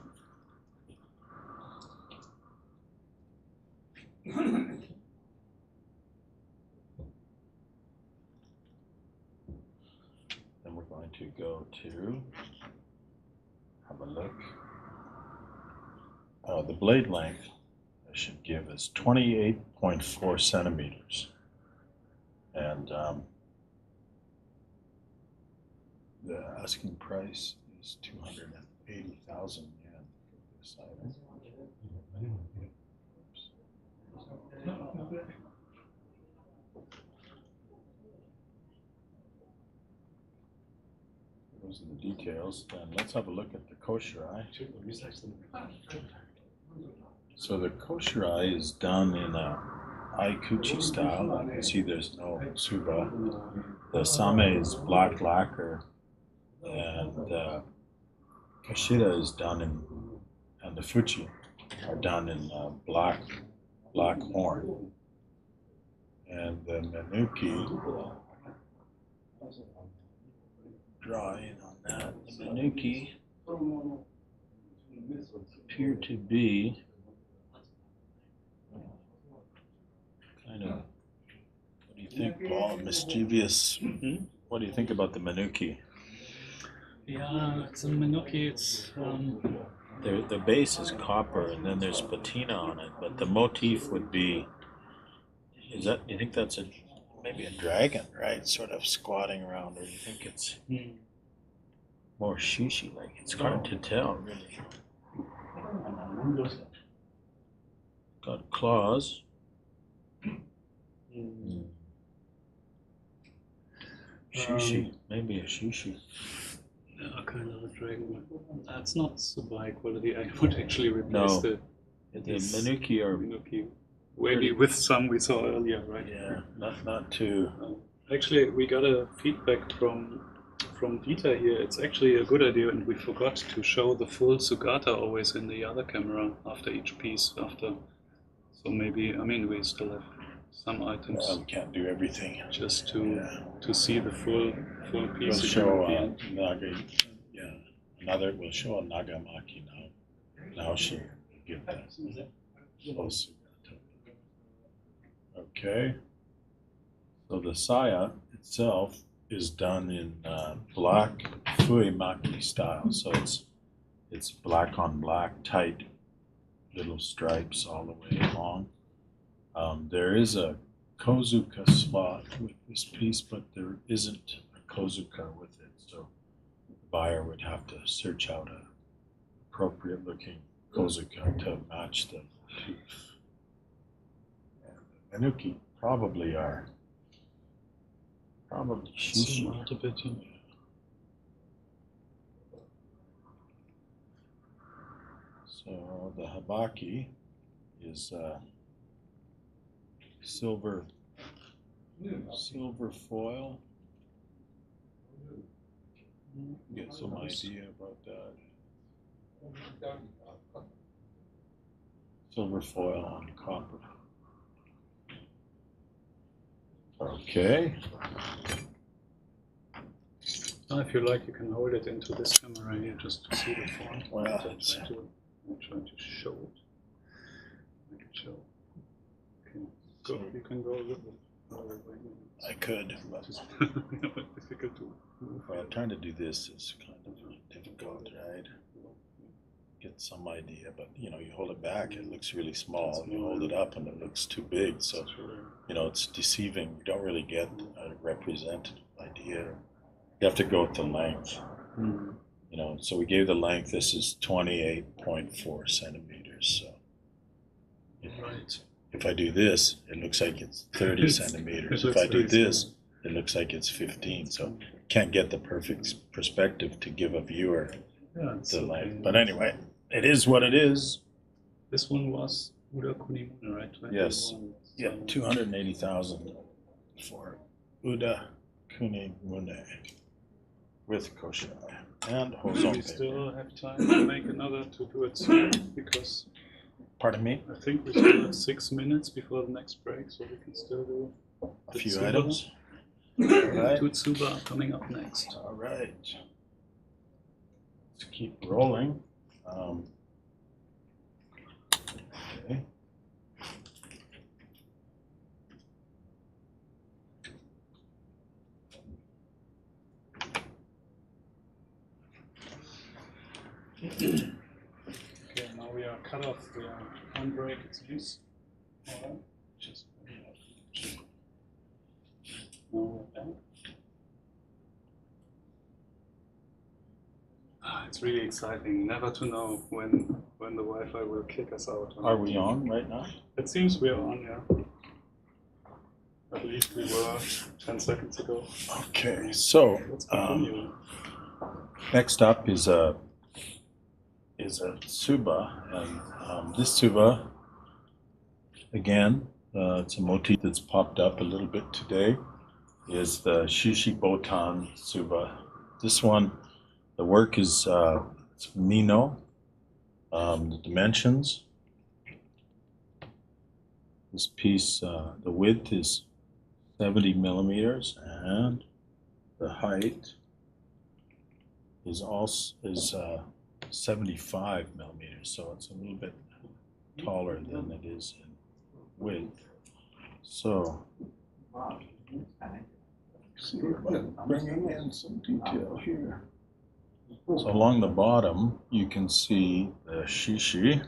Then we're going to go to have a look. The blade length I should give is 28.4 centimeters. And the asking price is 280,000 yen for this item. Those are the details. Then let's have a look at the koshirai. So the koshirai is done in a Aikuchi style. You can see there's no tsuba. The same is black lacquer, and the kashida is done in, and the fuchi are done in black horn. And the menuki, draw in on that. The menuki appear to be kind of, what do you think, Paul? Mischievous. What do you think about the menuki? Yeah, it's a menuki. It's The base is copper, and then there's patina on it, but the motif would be, do you think that's maybe a dragon, right? Sort of squatting around, or do you think it's more shishi-like? It's hard to tell, really. Got claws. Shishi, maybe a shishi. Yeah, kind of a dragon. That's not super high quality. I would actually replace No. the Menuki are menuki. Maybe with some we saw earlier, right? yeah, not too. Actually, we got a feedback from Dieter here. It's actually a good idea, and we forgot to show the full Sugata always in the other camera after each piece. So maybe, I mean, we still have some items We can't do everything. just to see the full We'll piece. show we'll show a Nagamaki now. Now she will get that. Okay. So the saya itself is done in black fuimaki style. So it's black on black, tight little stripes all the way along. There is a kozuka slot with this piece, but there isn't a kozuka with it. So the buyer would have to search out an appropriate looking kozuka to match the motif. And the menuki probably shishi. So the habaki is silver foil. Get some idea about that. Silver foil on copper. Okay. If you like, you can hold it into this camera here just to see the font. Well, I'm trying to show it. I can show. Okay. Go. You can go a little bit. I could, but difficult to move. well, trying to do this is kind of difficult, right? Get some idea, but you hold it back, it looks really small. You hold it up, and it looks too big. So, it's deceiving. You don't really get a representative idea. idea. You have to go with the length. You know, so we gave the length. This is 28.4 centimeters. So Right. if I do this, it looks like it's 30 centimeters. If I do this, it looks like it's 15. So can't get the perfect perspective to give a viewer the length. But anyway, it is what it is. This one was Uda Kunimune, right? 21. Yes. Yeah, 280,000 for Uda Kunimune with Koshai and Do Hozon we paper. still have time to make another to do it soon? Because Pardon me? I think we still have 6 minutes before the next break, so we can still do A the few Tsuba. items. All right. Two Tsuba are coming up next. All right. Let's keep rolling. Okay. Okay, now we are cut off. We are on break, it seems. All right. Just now we're back. It's really exciting. Never to know when the Wi-Fi will kick us out. Are we on right now? It seems we are on, yeah. At least we were 10 seconds ago. Okay, so Let's continue. next up is a Tsuba, and this Tsuba, again, it's a motif that's popped up a little bit today, is the Shishi Botan Tsuba. This one, the work is it's Mino. The dimensions. This piece, the width is 70 millimeters, and the height is also 75 millimeters. So it's a little bit taller than it is in width. So, see if I'm bringing in some detail here. So along the bottom, you can see the shishi.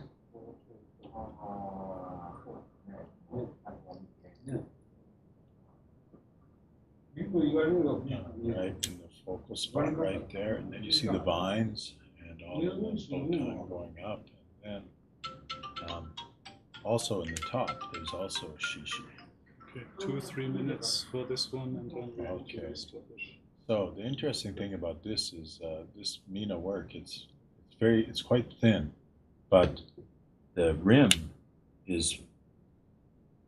Right in the focal spot right there, and then you see the vines and all of the botan going up, and then also in the top, there's also a shishi. Okay, 2 or 3 minutes for this one, and then we have to Okay. establish. So the interesting thing about this is this Mina work. It's quite thin, but the rim is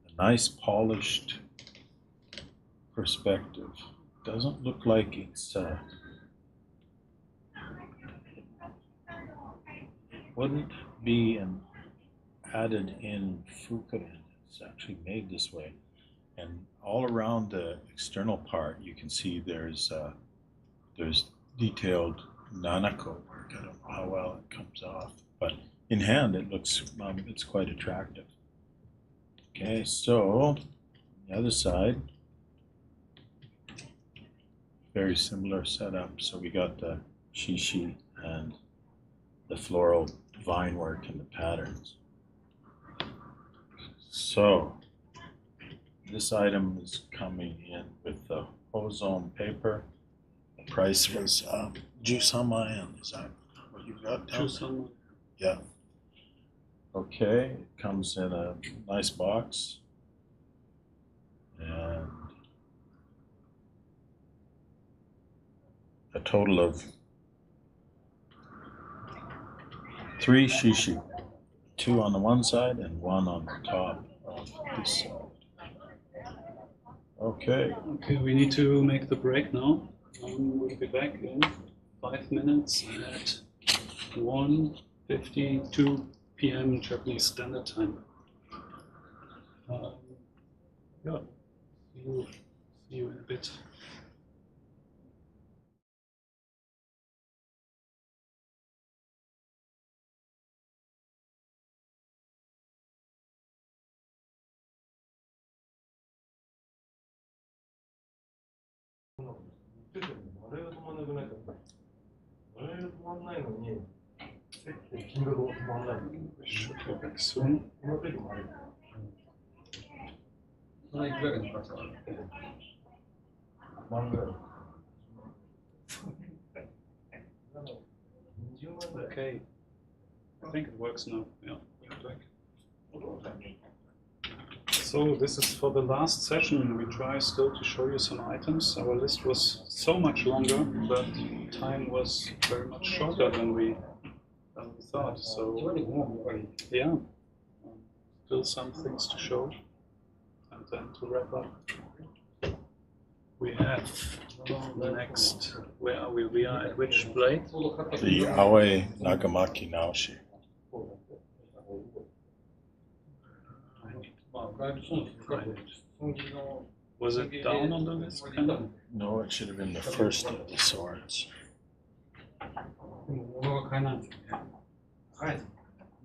a nice polished perspective. Doesn't look like it's wouldn't be an added in Fukurin. It's actually made this way. And all around the external part, you can see there's detailed nanako work. I don't know how well it comes off, but in hand it looks it's quite attractive. Okay, so on the other side, very similar setup. So we got the shishi and the floral vine work and the patterns. So this item is coming in with the Hozon paper. The price was Jusama yen. Is that what you got down? Jusama. Yeah. Okay, it comes in a nice box. And a total of 3 shishi. 2 on the one side and 1 on the top of this side. Okay. Okay, we need to make the break now. We'll be back in 5 minutes at 1:52 p.m. Japanese Standard Time. Yeah, see you in a bit. Should be back soon. Okay. I think it works now. Yeah. So this is for the last session. We try still to show you some items. Our list was so much longer, but time was very much shorter than we thought. So yeah, still some things to show, and then to wrap up. We have next. Where are we? We are at which blade? The Aoi Nagamaki Naoshi. Was it down on the list? Kind of? No, it should have been the first of the swords.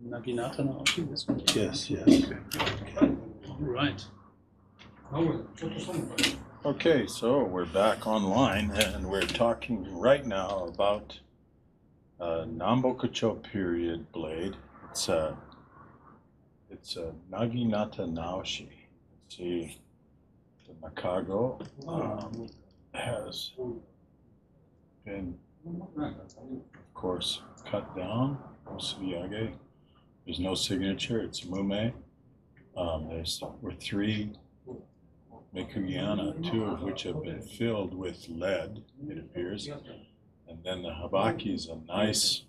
Naginata Naoshi, this one? Yes, yes. Okay. All right. Okay, so we're back online and we're talking right now about Nambokucho period blade. It's a Naginata Naoshi. See, the Makago has been, of course, cut down. Osuyage. There's no signature. It's Mume. Were three Mikugiana, two of which have been filled with lead, it appears. And then the Habaki is a nice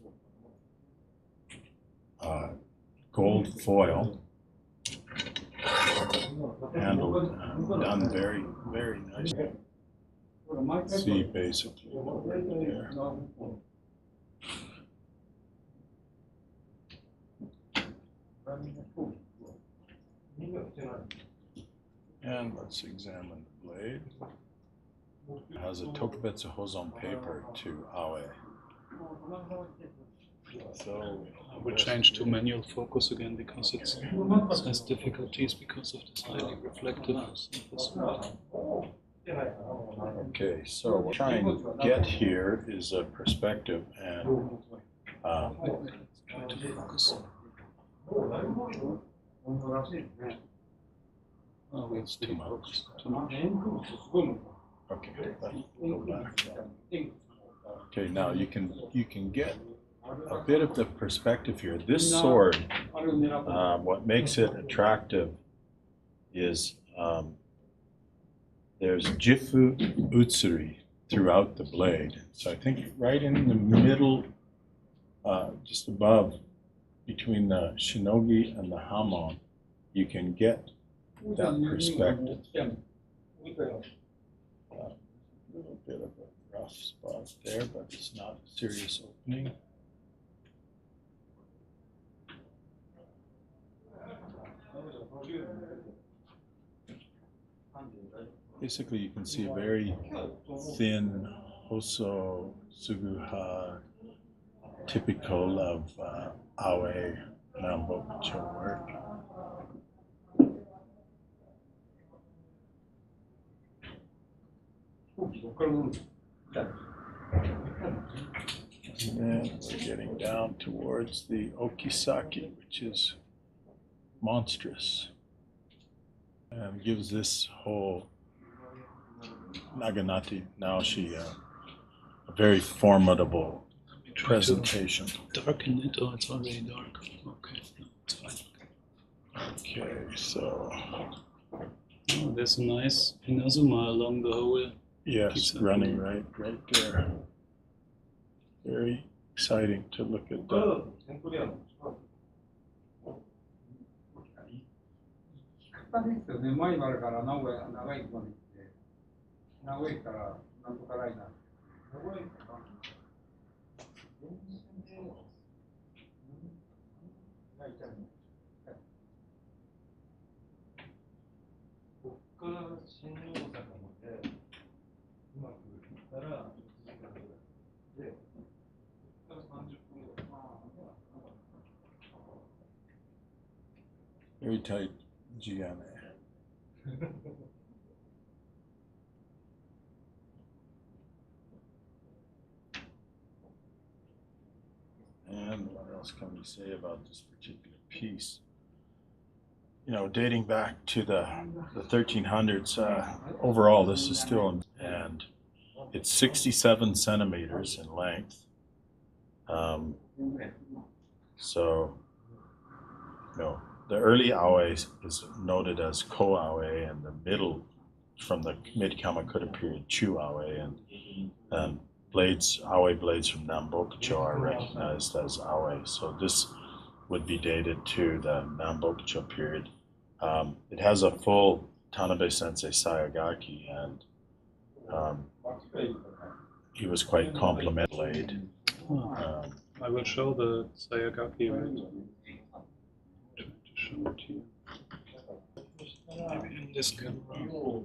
gold foil, handled and done very, very nicely. See, basically, right there. And let's examine the blade. It has a Tokubetsu Hozon paper to Aoi. So we changed to manual focus again because it has difficulties because of this highly reflective surface. Okay, so what we're trying to get here is a perspective, and try to focus. Oh, it's too much. Too much. okay, go back. Okay, now you can get a bit of the perspective here. This sword, what makes it attractive is there's Jifu Utsuri throughout the blade. So I think right in the middle, just above, between the shinogi and the hamon, you can get that perspective. A little bit of a rough spot there, but it's not a serious opening. Basically, you can see a very thin Hoso Suguha, typical of Aoi Nambokucho work. And then we're getting down towards the Okisaki, which is monstrous, and gives this whole Naginata Naoshi a very formidable presentation. Darken it, or it's already dark. Okay, no, it's fine. Okay, so oh, there's a nice Inazuma along the whole. yes, running right there. Very exciting to look at that. ですよね。前原から名古屋、長いまで行って、名古屋からなんとかライナー。名古屋かな。ここから新大阪までうまくいったら1時間ぐらいで、ここから30分ぐらい。Very tight Giane. And what else can we say about this particular piece? You know, dating back to the 1300s, overall this is still, and It's 67 centimeters in length. So, the early awe is noted as ko awe, and the middle, from the mid-Kamakura period, chu awe, and awe blades from Nambokucho are recognized as awe. So this would be dated to the Nambokucho period. It has a full Tanabe Sensei Sayagaki, and he was quite complimentary. I will show the Sayagaki right. Try to show it here. Maybe in this camera.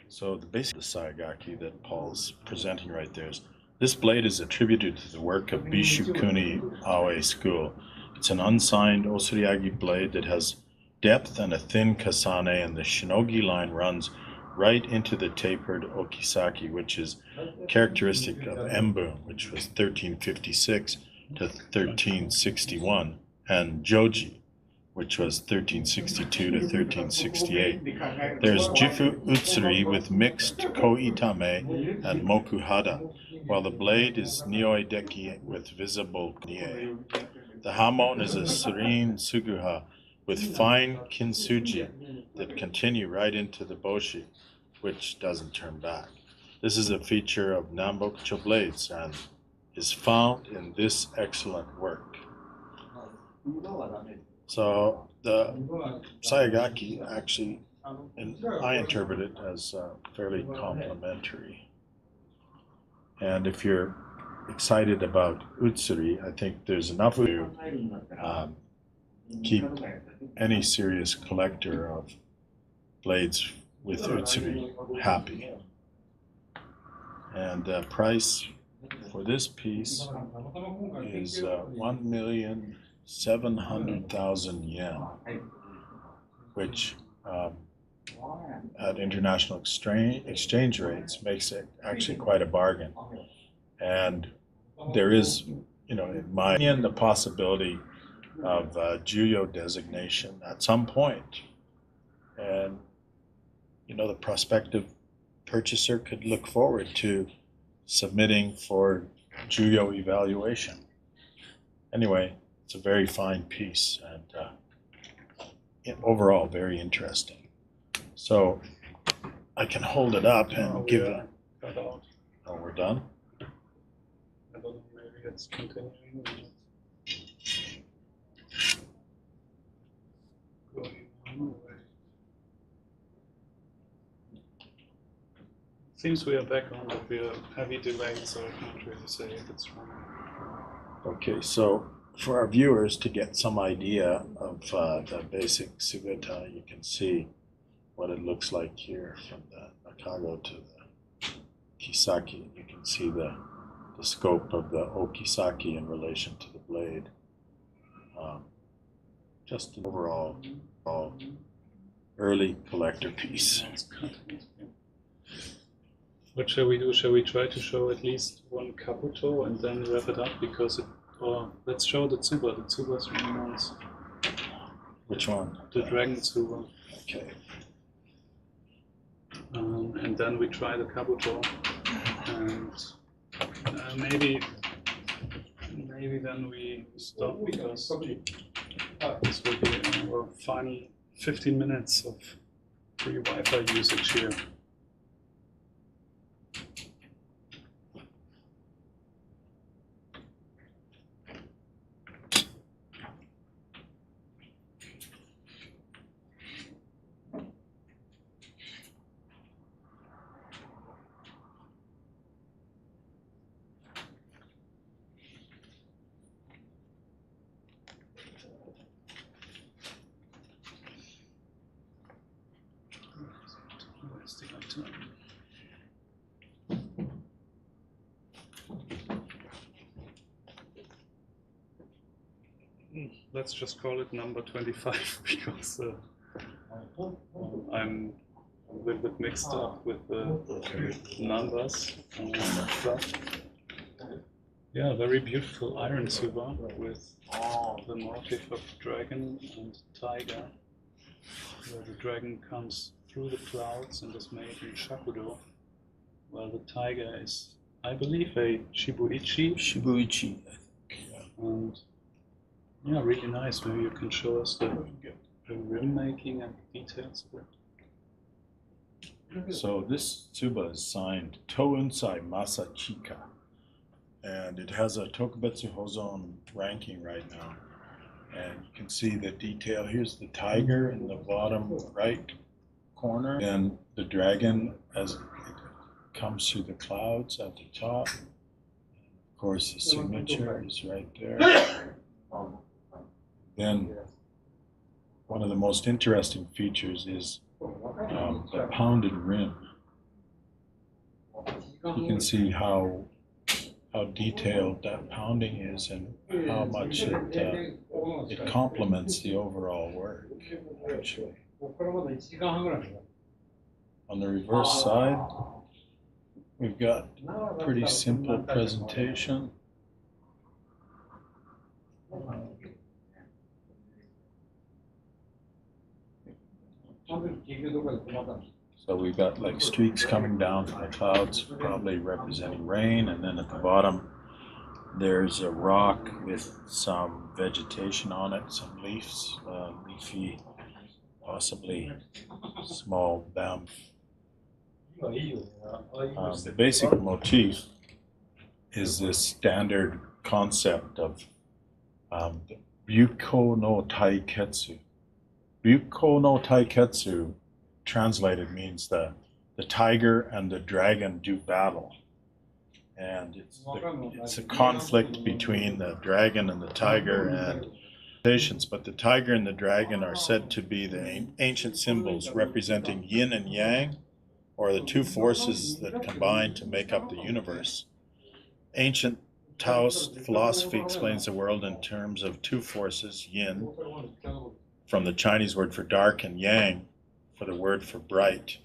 So the basic of the Sayagaki that Paul's presenting right there is, this blade is attributed to the work of Bishu Kuni Aoi school. It's an unsigned osuriagi blade that has depth and a thin kasane, and the shinogi line runs right into the tapered okisaki, which is characteristic of Embun, which was 1356 to 1361, and Joji, which was 1362 to 1368. There's Jifu Utsuri with mixed Koitame and Mokuhada, while the blade is Nioi Deki with visible Nie. The Hamon is a serene Suguha with fine kintsugi that continue right into the Boshi, which doesn't turn back. This is a feature of Nambokucho blades and is found in this excellent work. So the Sayagaki actually, and I interpret it as fairly complimentary. And if you're excited about Utsuri, I think there's enough to keep any serious collector of blades with Utsuri happy. And the price for this piece is 1,700,000 yen, which at international exchange rates makes it actually quite a bargain. And there is, in my opinion, the possibility of Juyo designation at some point. And, the prospective purchaser could look forward to submitting for Juyo evaluation. Anyway, it's a very fine piece and overall very interesting. So I can hold it up and give it. Oh, we're done? I don't know, maybe it's continuing. Going on. Seems we are back on, but we are heavy delayed, so I can't really say if it's wrong. Okay, so for our viewers to get some idea of the basic Sugata, you can see what it looks like here from the Nakago to the Kisaki. You can see the scope of the Okisaki in relation to the blade. Just an overall early collector piece. What shall we do? Shall we try to show at least one Kabuto and then wrap it up? Or let's show the Tsuba. The Tsuba is really nice. Which one? The Dragon Tsuba. Okay. And then we try the Kabuto. And maybe then we stop, because this will be our final 15 minutes of free Wi-Fi usage here. Let's just call it number 25 because I'm a little bit mixed up with the numbers. Yeah, very beautiful iron tsuba with the motif of dragon and tiger, where the dragon comes through the clouds and is made in shakudo, while the tiger is, I believe, a shibuichi. Shibuichi. And yeah, really nice. Maybe you can show us the rim making and details of it. So this tsuba is signed Tounsai Masachika, and it has a Tokubetsu Hozon ranking right now. And you can see the detail. Here's the tiger in the bottom right corner, and the dragon as it comes through the clouds at the top. Of course, the signature is right there. Then one of the most interesting features is the pounded rim. You can see how detailed that pounding is and how much it complements the overall work, actually. On the reverse side, we've got a pretty simple presentation. So we've got like streaks coming down from the clouds, probably representing rain, and then at the bottom there's a rock with some vegetation on it, some leaves, leafy, possibly small bamboo. The basic motif is this standard concept of Ryuko no Taiketsu. Ryuko no Taiketsu translated means the tiger and the dragon do battle. And it's a conflict between the dragon and the tiger, and but the tiger and the dragon are said to be the ancient symbols representing yin and yang, or the two forces that combine to make up the universe. Ancient Taoist philosophy explains the world in terms of two forces, yin, from the Chinese word for dark, and yang, for the word for bright.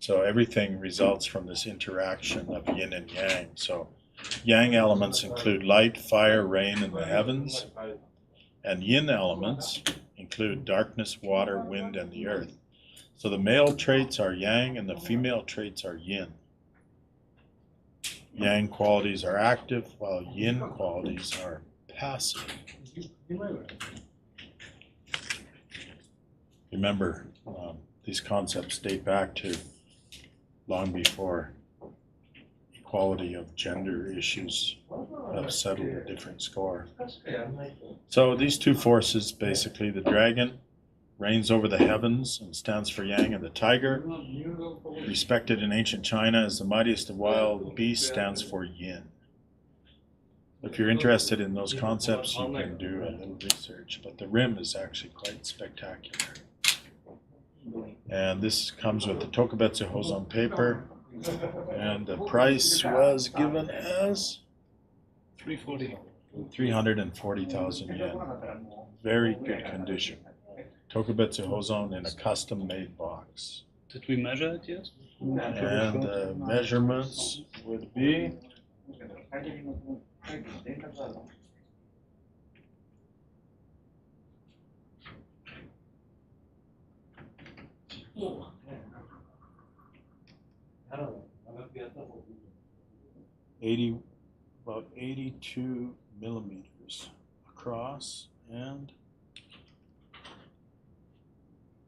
So everything results from this interaction of yin and yang. So yang elements include light, fire, rain, and the heavens. And yin elements include darkness, water, wind, and the earth. So the male traits are yang and the female traits are yin. Yang qualities are active while yin qualities are passive. Remember, these concepts date back to long before equality of gender issues have settled a different score. So these two forces, basically, the dragon reigns over the heavens and stands for yang, and the tiger, respected in ancient China as the mightiest of wild beasts, stands for yin. If you're interested in those concepts, you can do a little research, but the rim is actually quite spectacular. And this comes with the Tokubetsu Hozon paper, and the price was given as 340,000 yen. Very good condition. Tokubetsu Hozon in a custom-made box. Did we measure it yet? And the measurements would be 82 millimeters across, and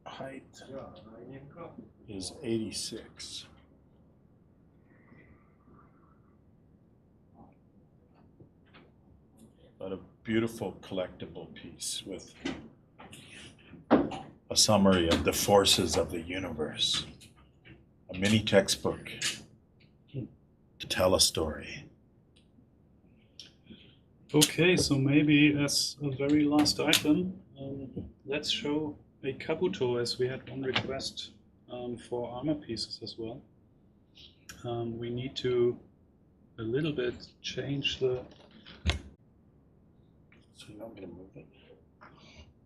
height is 86. But a beautiful collectible piece with a summary of the forces of the universe. A mini textbook to tell a story. Okay, so maybe as a very last item, let's show a kabuto, as we had one request for armor pieces as well. We need to a little bit change the... So you want me to move it?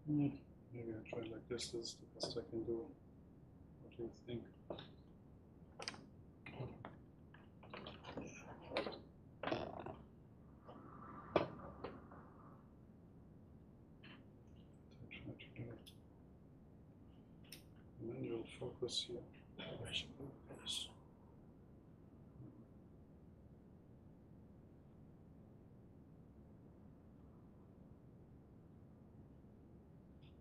Maybe I'll try like this. This is the best I can do. What do you think? focus here.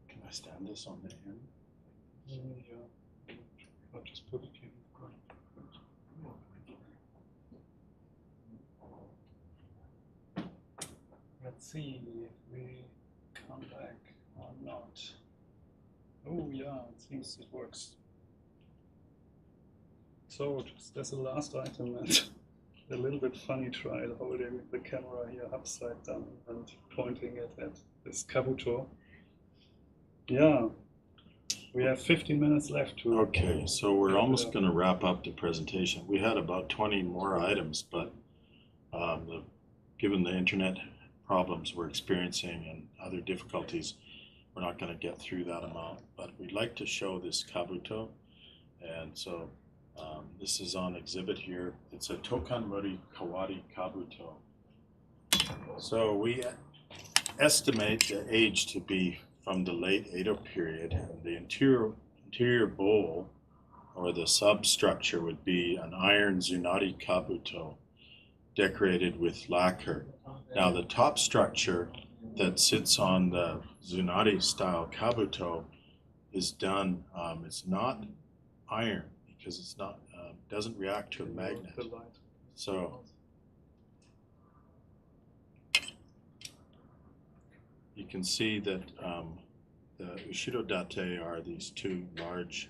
Can I stand this on the end? Yeah. I'll just put it here. Let's see if we come back or not. Oh yeah, it seems it works. So just as a last item, and a little bit funny try holding the camera here upside down and pointing it at this kabuto. Yeah, we have 15 minutes left to. Okay, so we're almost going to wrap up the presentation. We had about 20 more items, but given the internet problems we're experiencing and other difficulties, we're not going to get through that amount. But we'd like to show this kabuto, and so this is on exhibit here. It's a Tokanmuri Kawari kabuto. So we estimate the age to be from the late Edo period, and the interior bowl or the substructure would be an iron Tsunari kabuto decorated with lacquer. Now the top structure that sits on the Tsunari style kabuto is done, it's not iron because it's not, doesn't react to a magnet. So you can see that the Ushiro date are these two large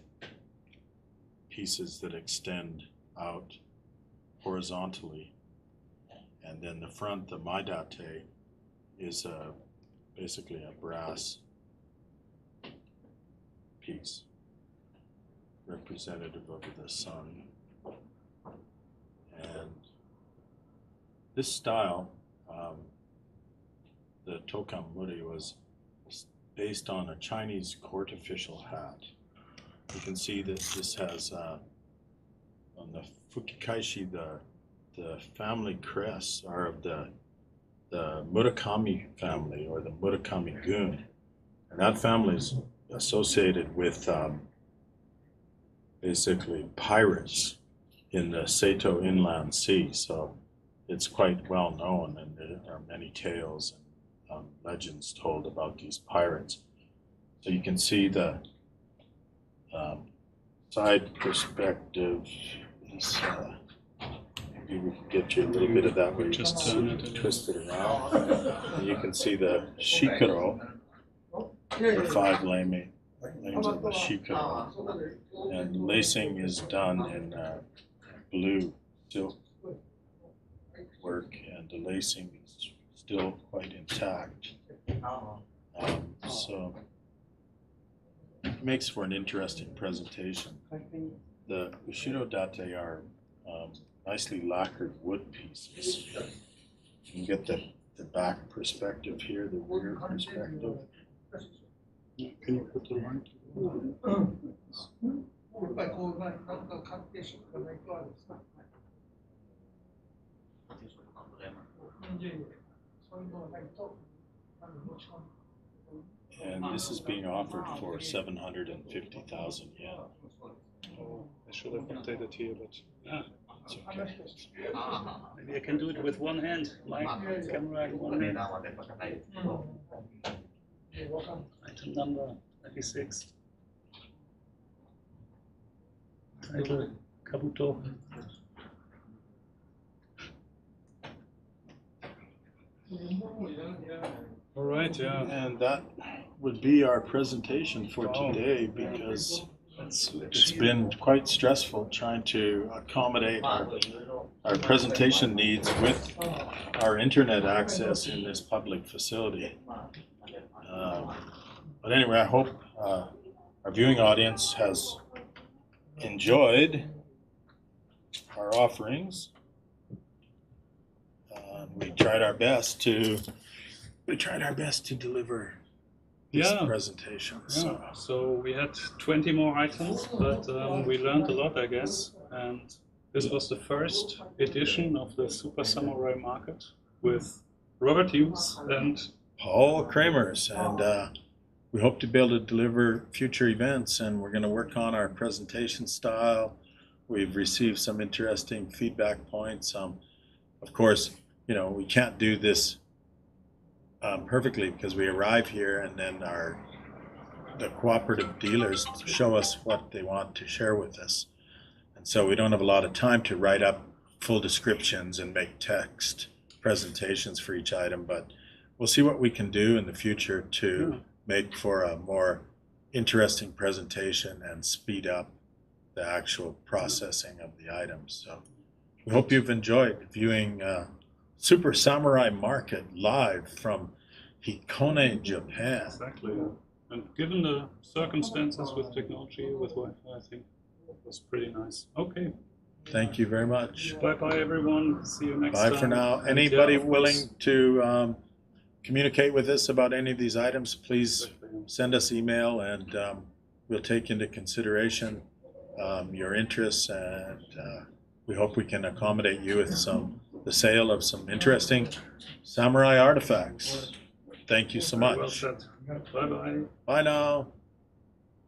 pieces that extend out horizontally. And then the front, the maidate, is basically a brass piece representative of the sun. And this style, the Tokanmuri, was based on a Chinese court official hat. You can see that this has, on the Fukikaishi, the family crests are of the Murakami family, or the Murakami-gun. And that family is associated with basically pirates in the Seto Inland Sea. So it's quite well known, and there are many tales and legends told about these pirates. So you can see the side perspective is, maybe we can get you a little bit of that where you Just can twist it around. And you can see the shikaro, the 5 lanes of the shikaro. And lacing is done in blue silk work, and the lacing is still quite intact. So it makes for an interesting presentation. The Ushiro date are nicely lacquered wood pieces. You can get the back perspective here, the rear perspective. Can you put the light? And this is being offered for 750,000 yen. Oh, I should have updated here, but It's okay. maybe I can do it with one hand. My camera in one hand. Item number 96. Title Kabuto. All right, yeah. And that would be our presentation for today, because it's been quite stressful trying to accommodate our presentation needs with our internet access in this public facility. But anyway, I hope our viewing audience has enjoyed our offerings. We tried our best to deliver this presentation. Yeah. So we had 20 more items, but we learned a lot, I guess. And this was the first edition of the Super Samurai Market with Robert Hughes and Paul Kremers, and we hope to be able to deliver future events, and we're going to work on our presentation style. We've received some interesting feedback points. Of course, we can't do this perfectly because we arrive here and then the cooperative dealers show us what they want to share with us. And so we don't have a lot of time to write up full descriptions and make text presentations for each item, but we'll see what we can do in the future to make for a more interesting presentation and speed up the actual processing of the items. So we hope you've enjoyed viewing Super Samurai Market live from Hikone, Japan. Exactly. And given the circumstances with technology, with Wi-Fi, I think it was pretty nice. Okay. Thank you very much. Bye-bye, everyone. See you next time. Bye for now. And Anybody of course, willing to communicate with us about any of these items, please send us email, and we'll take into consideration your interests, and we hope we can accommodate you with the sale of some interesting samurai artifacts. Thank you so Very well much. said. Bye-bye. Bye now.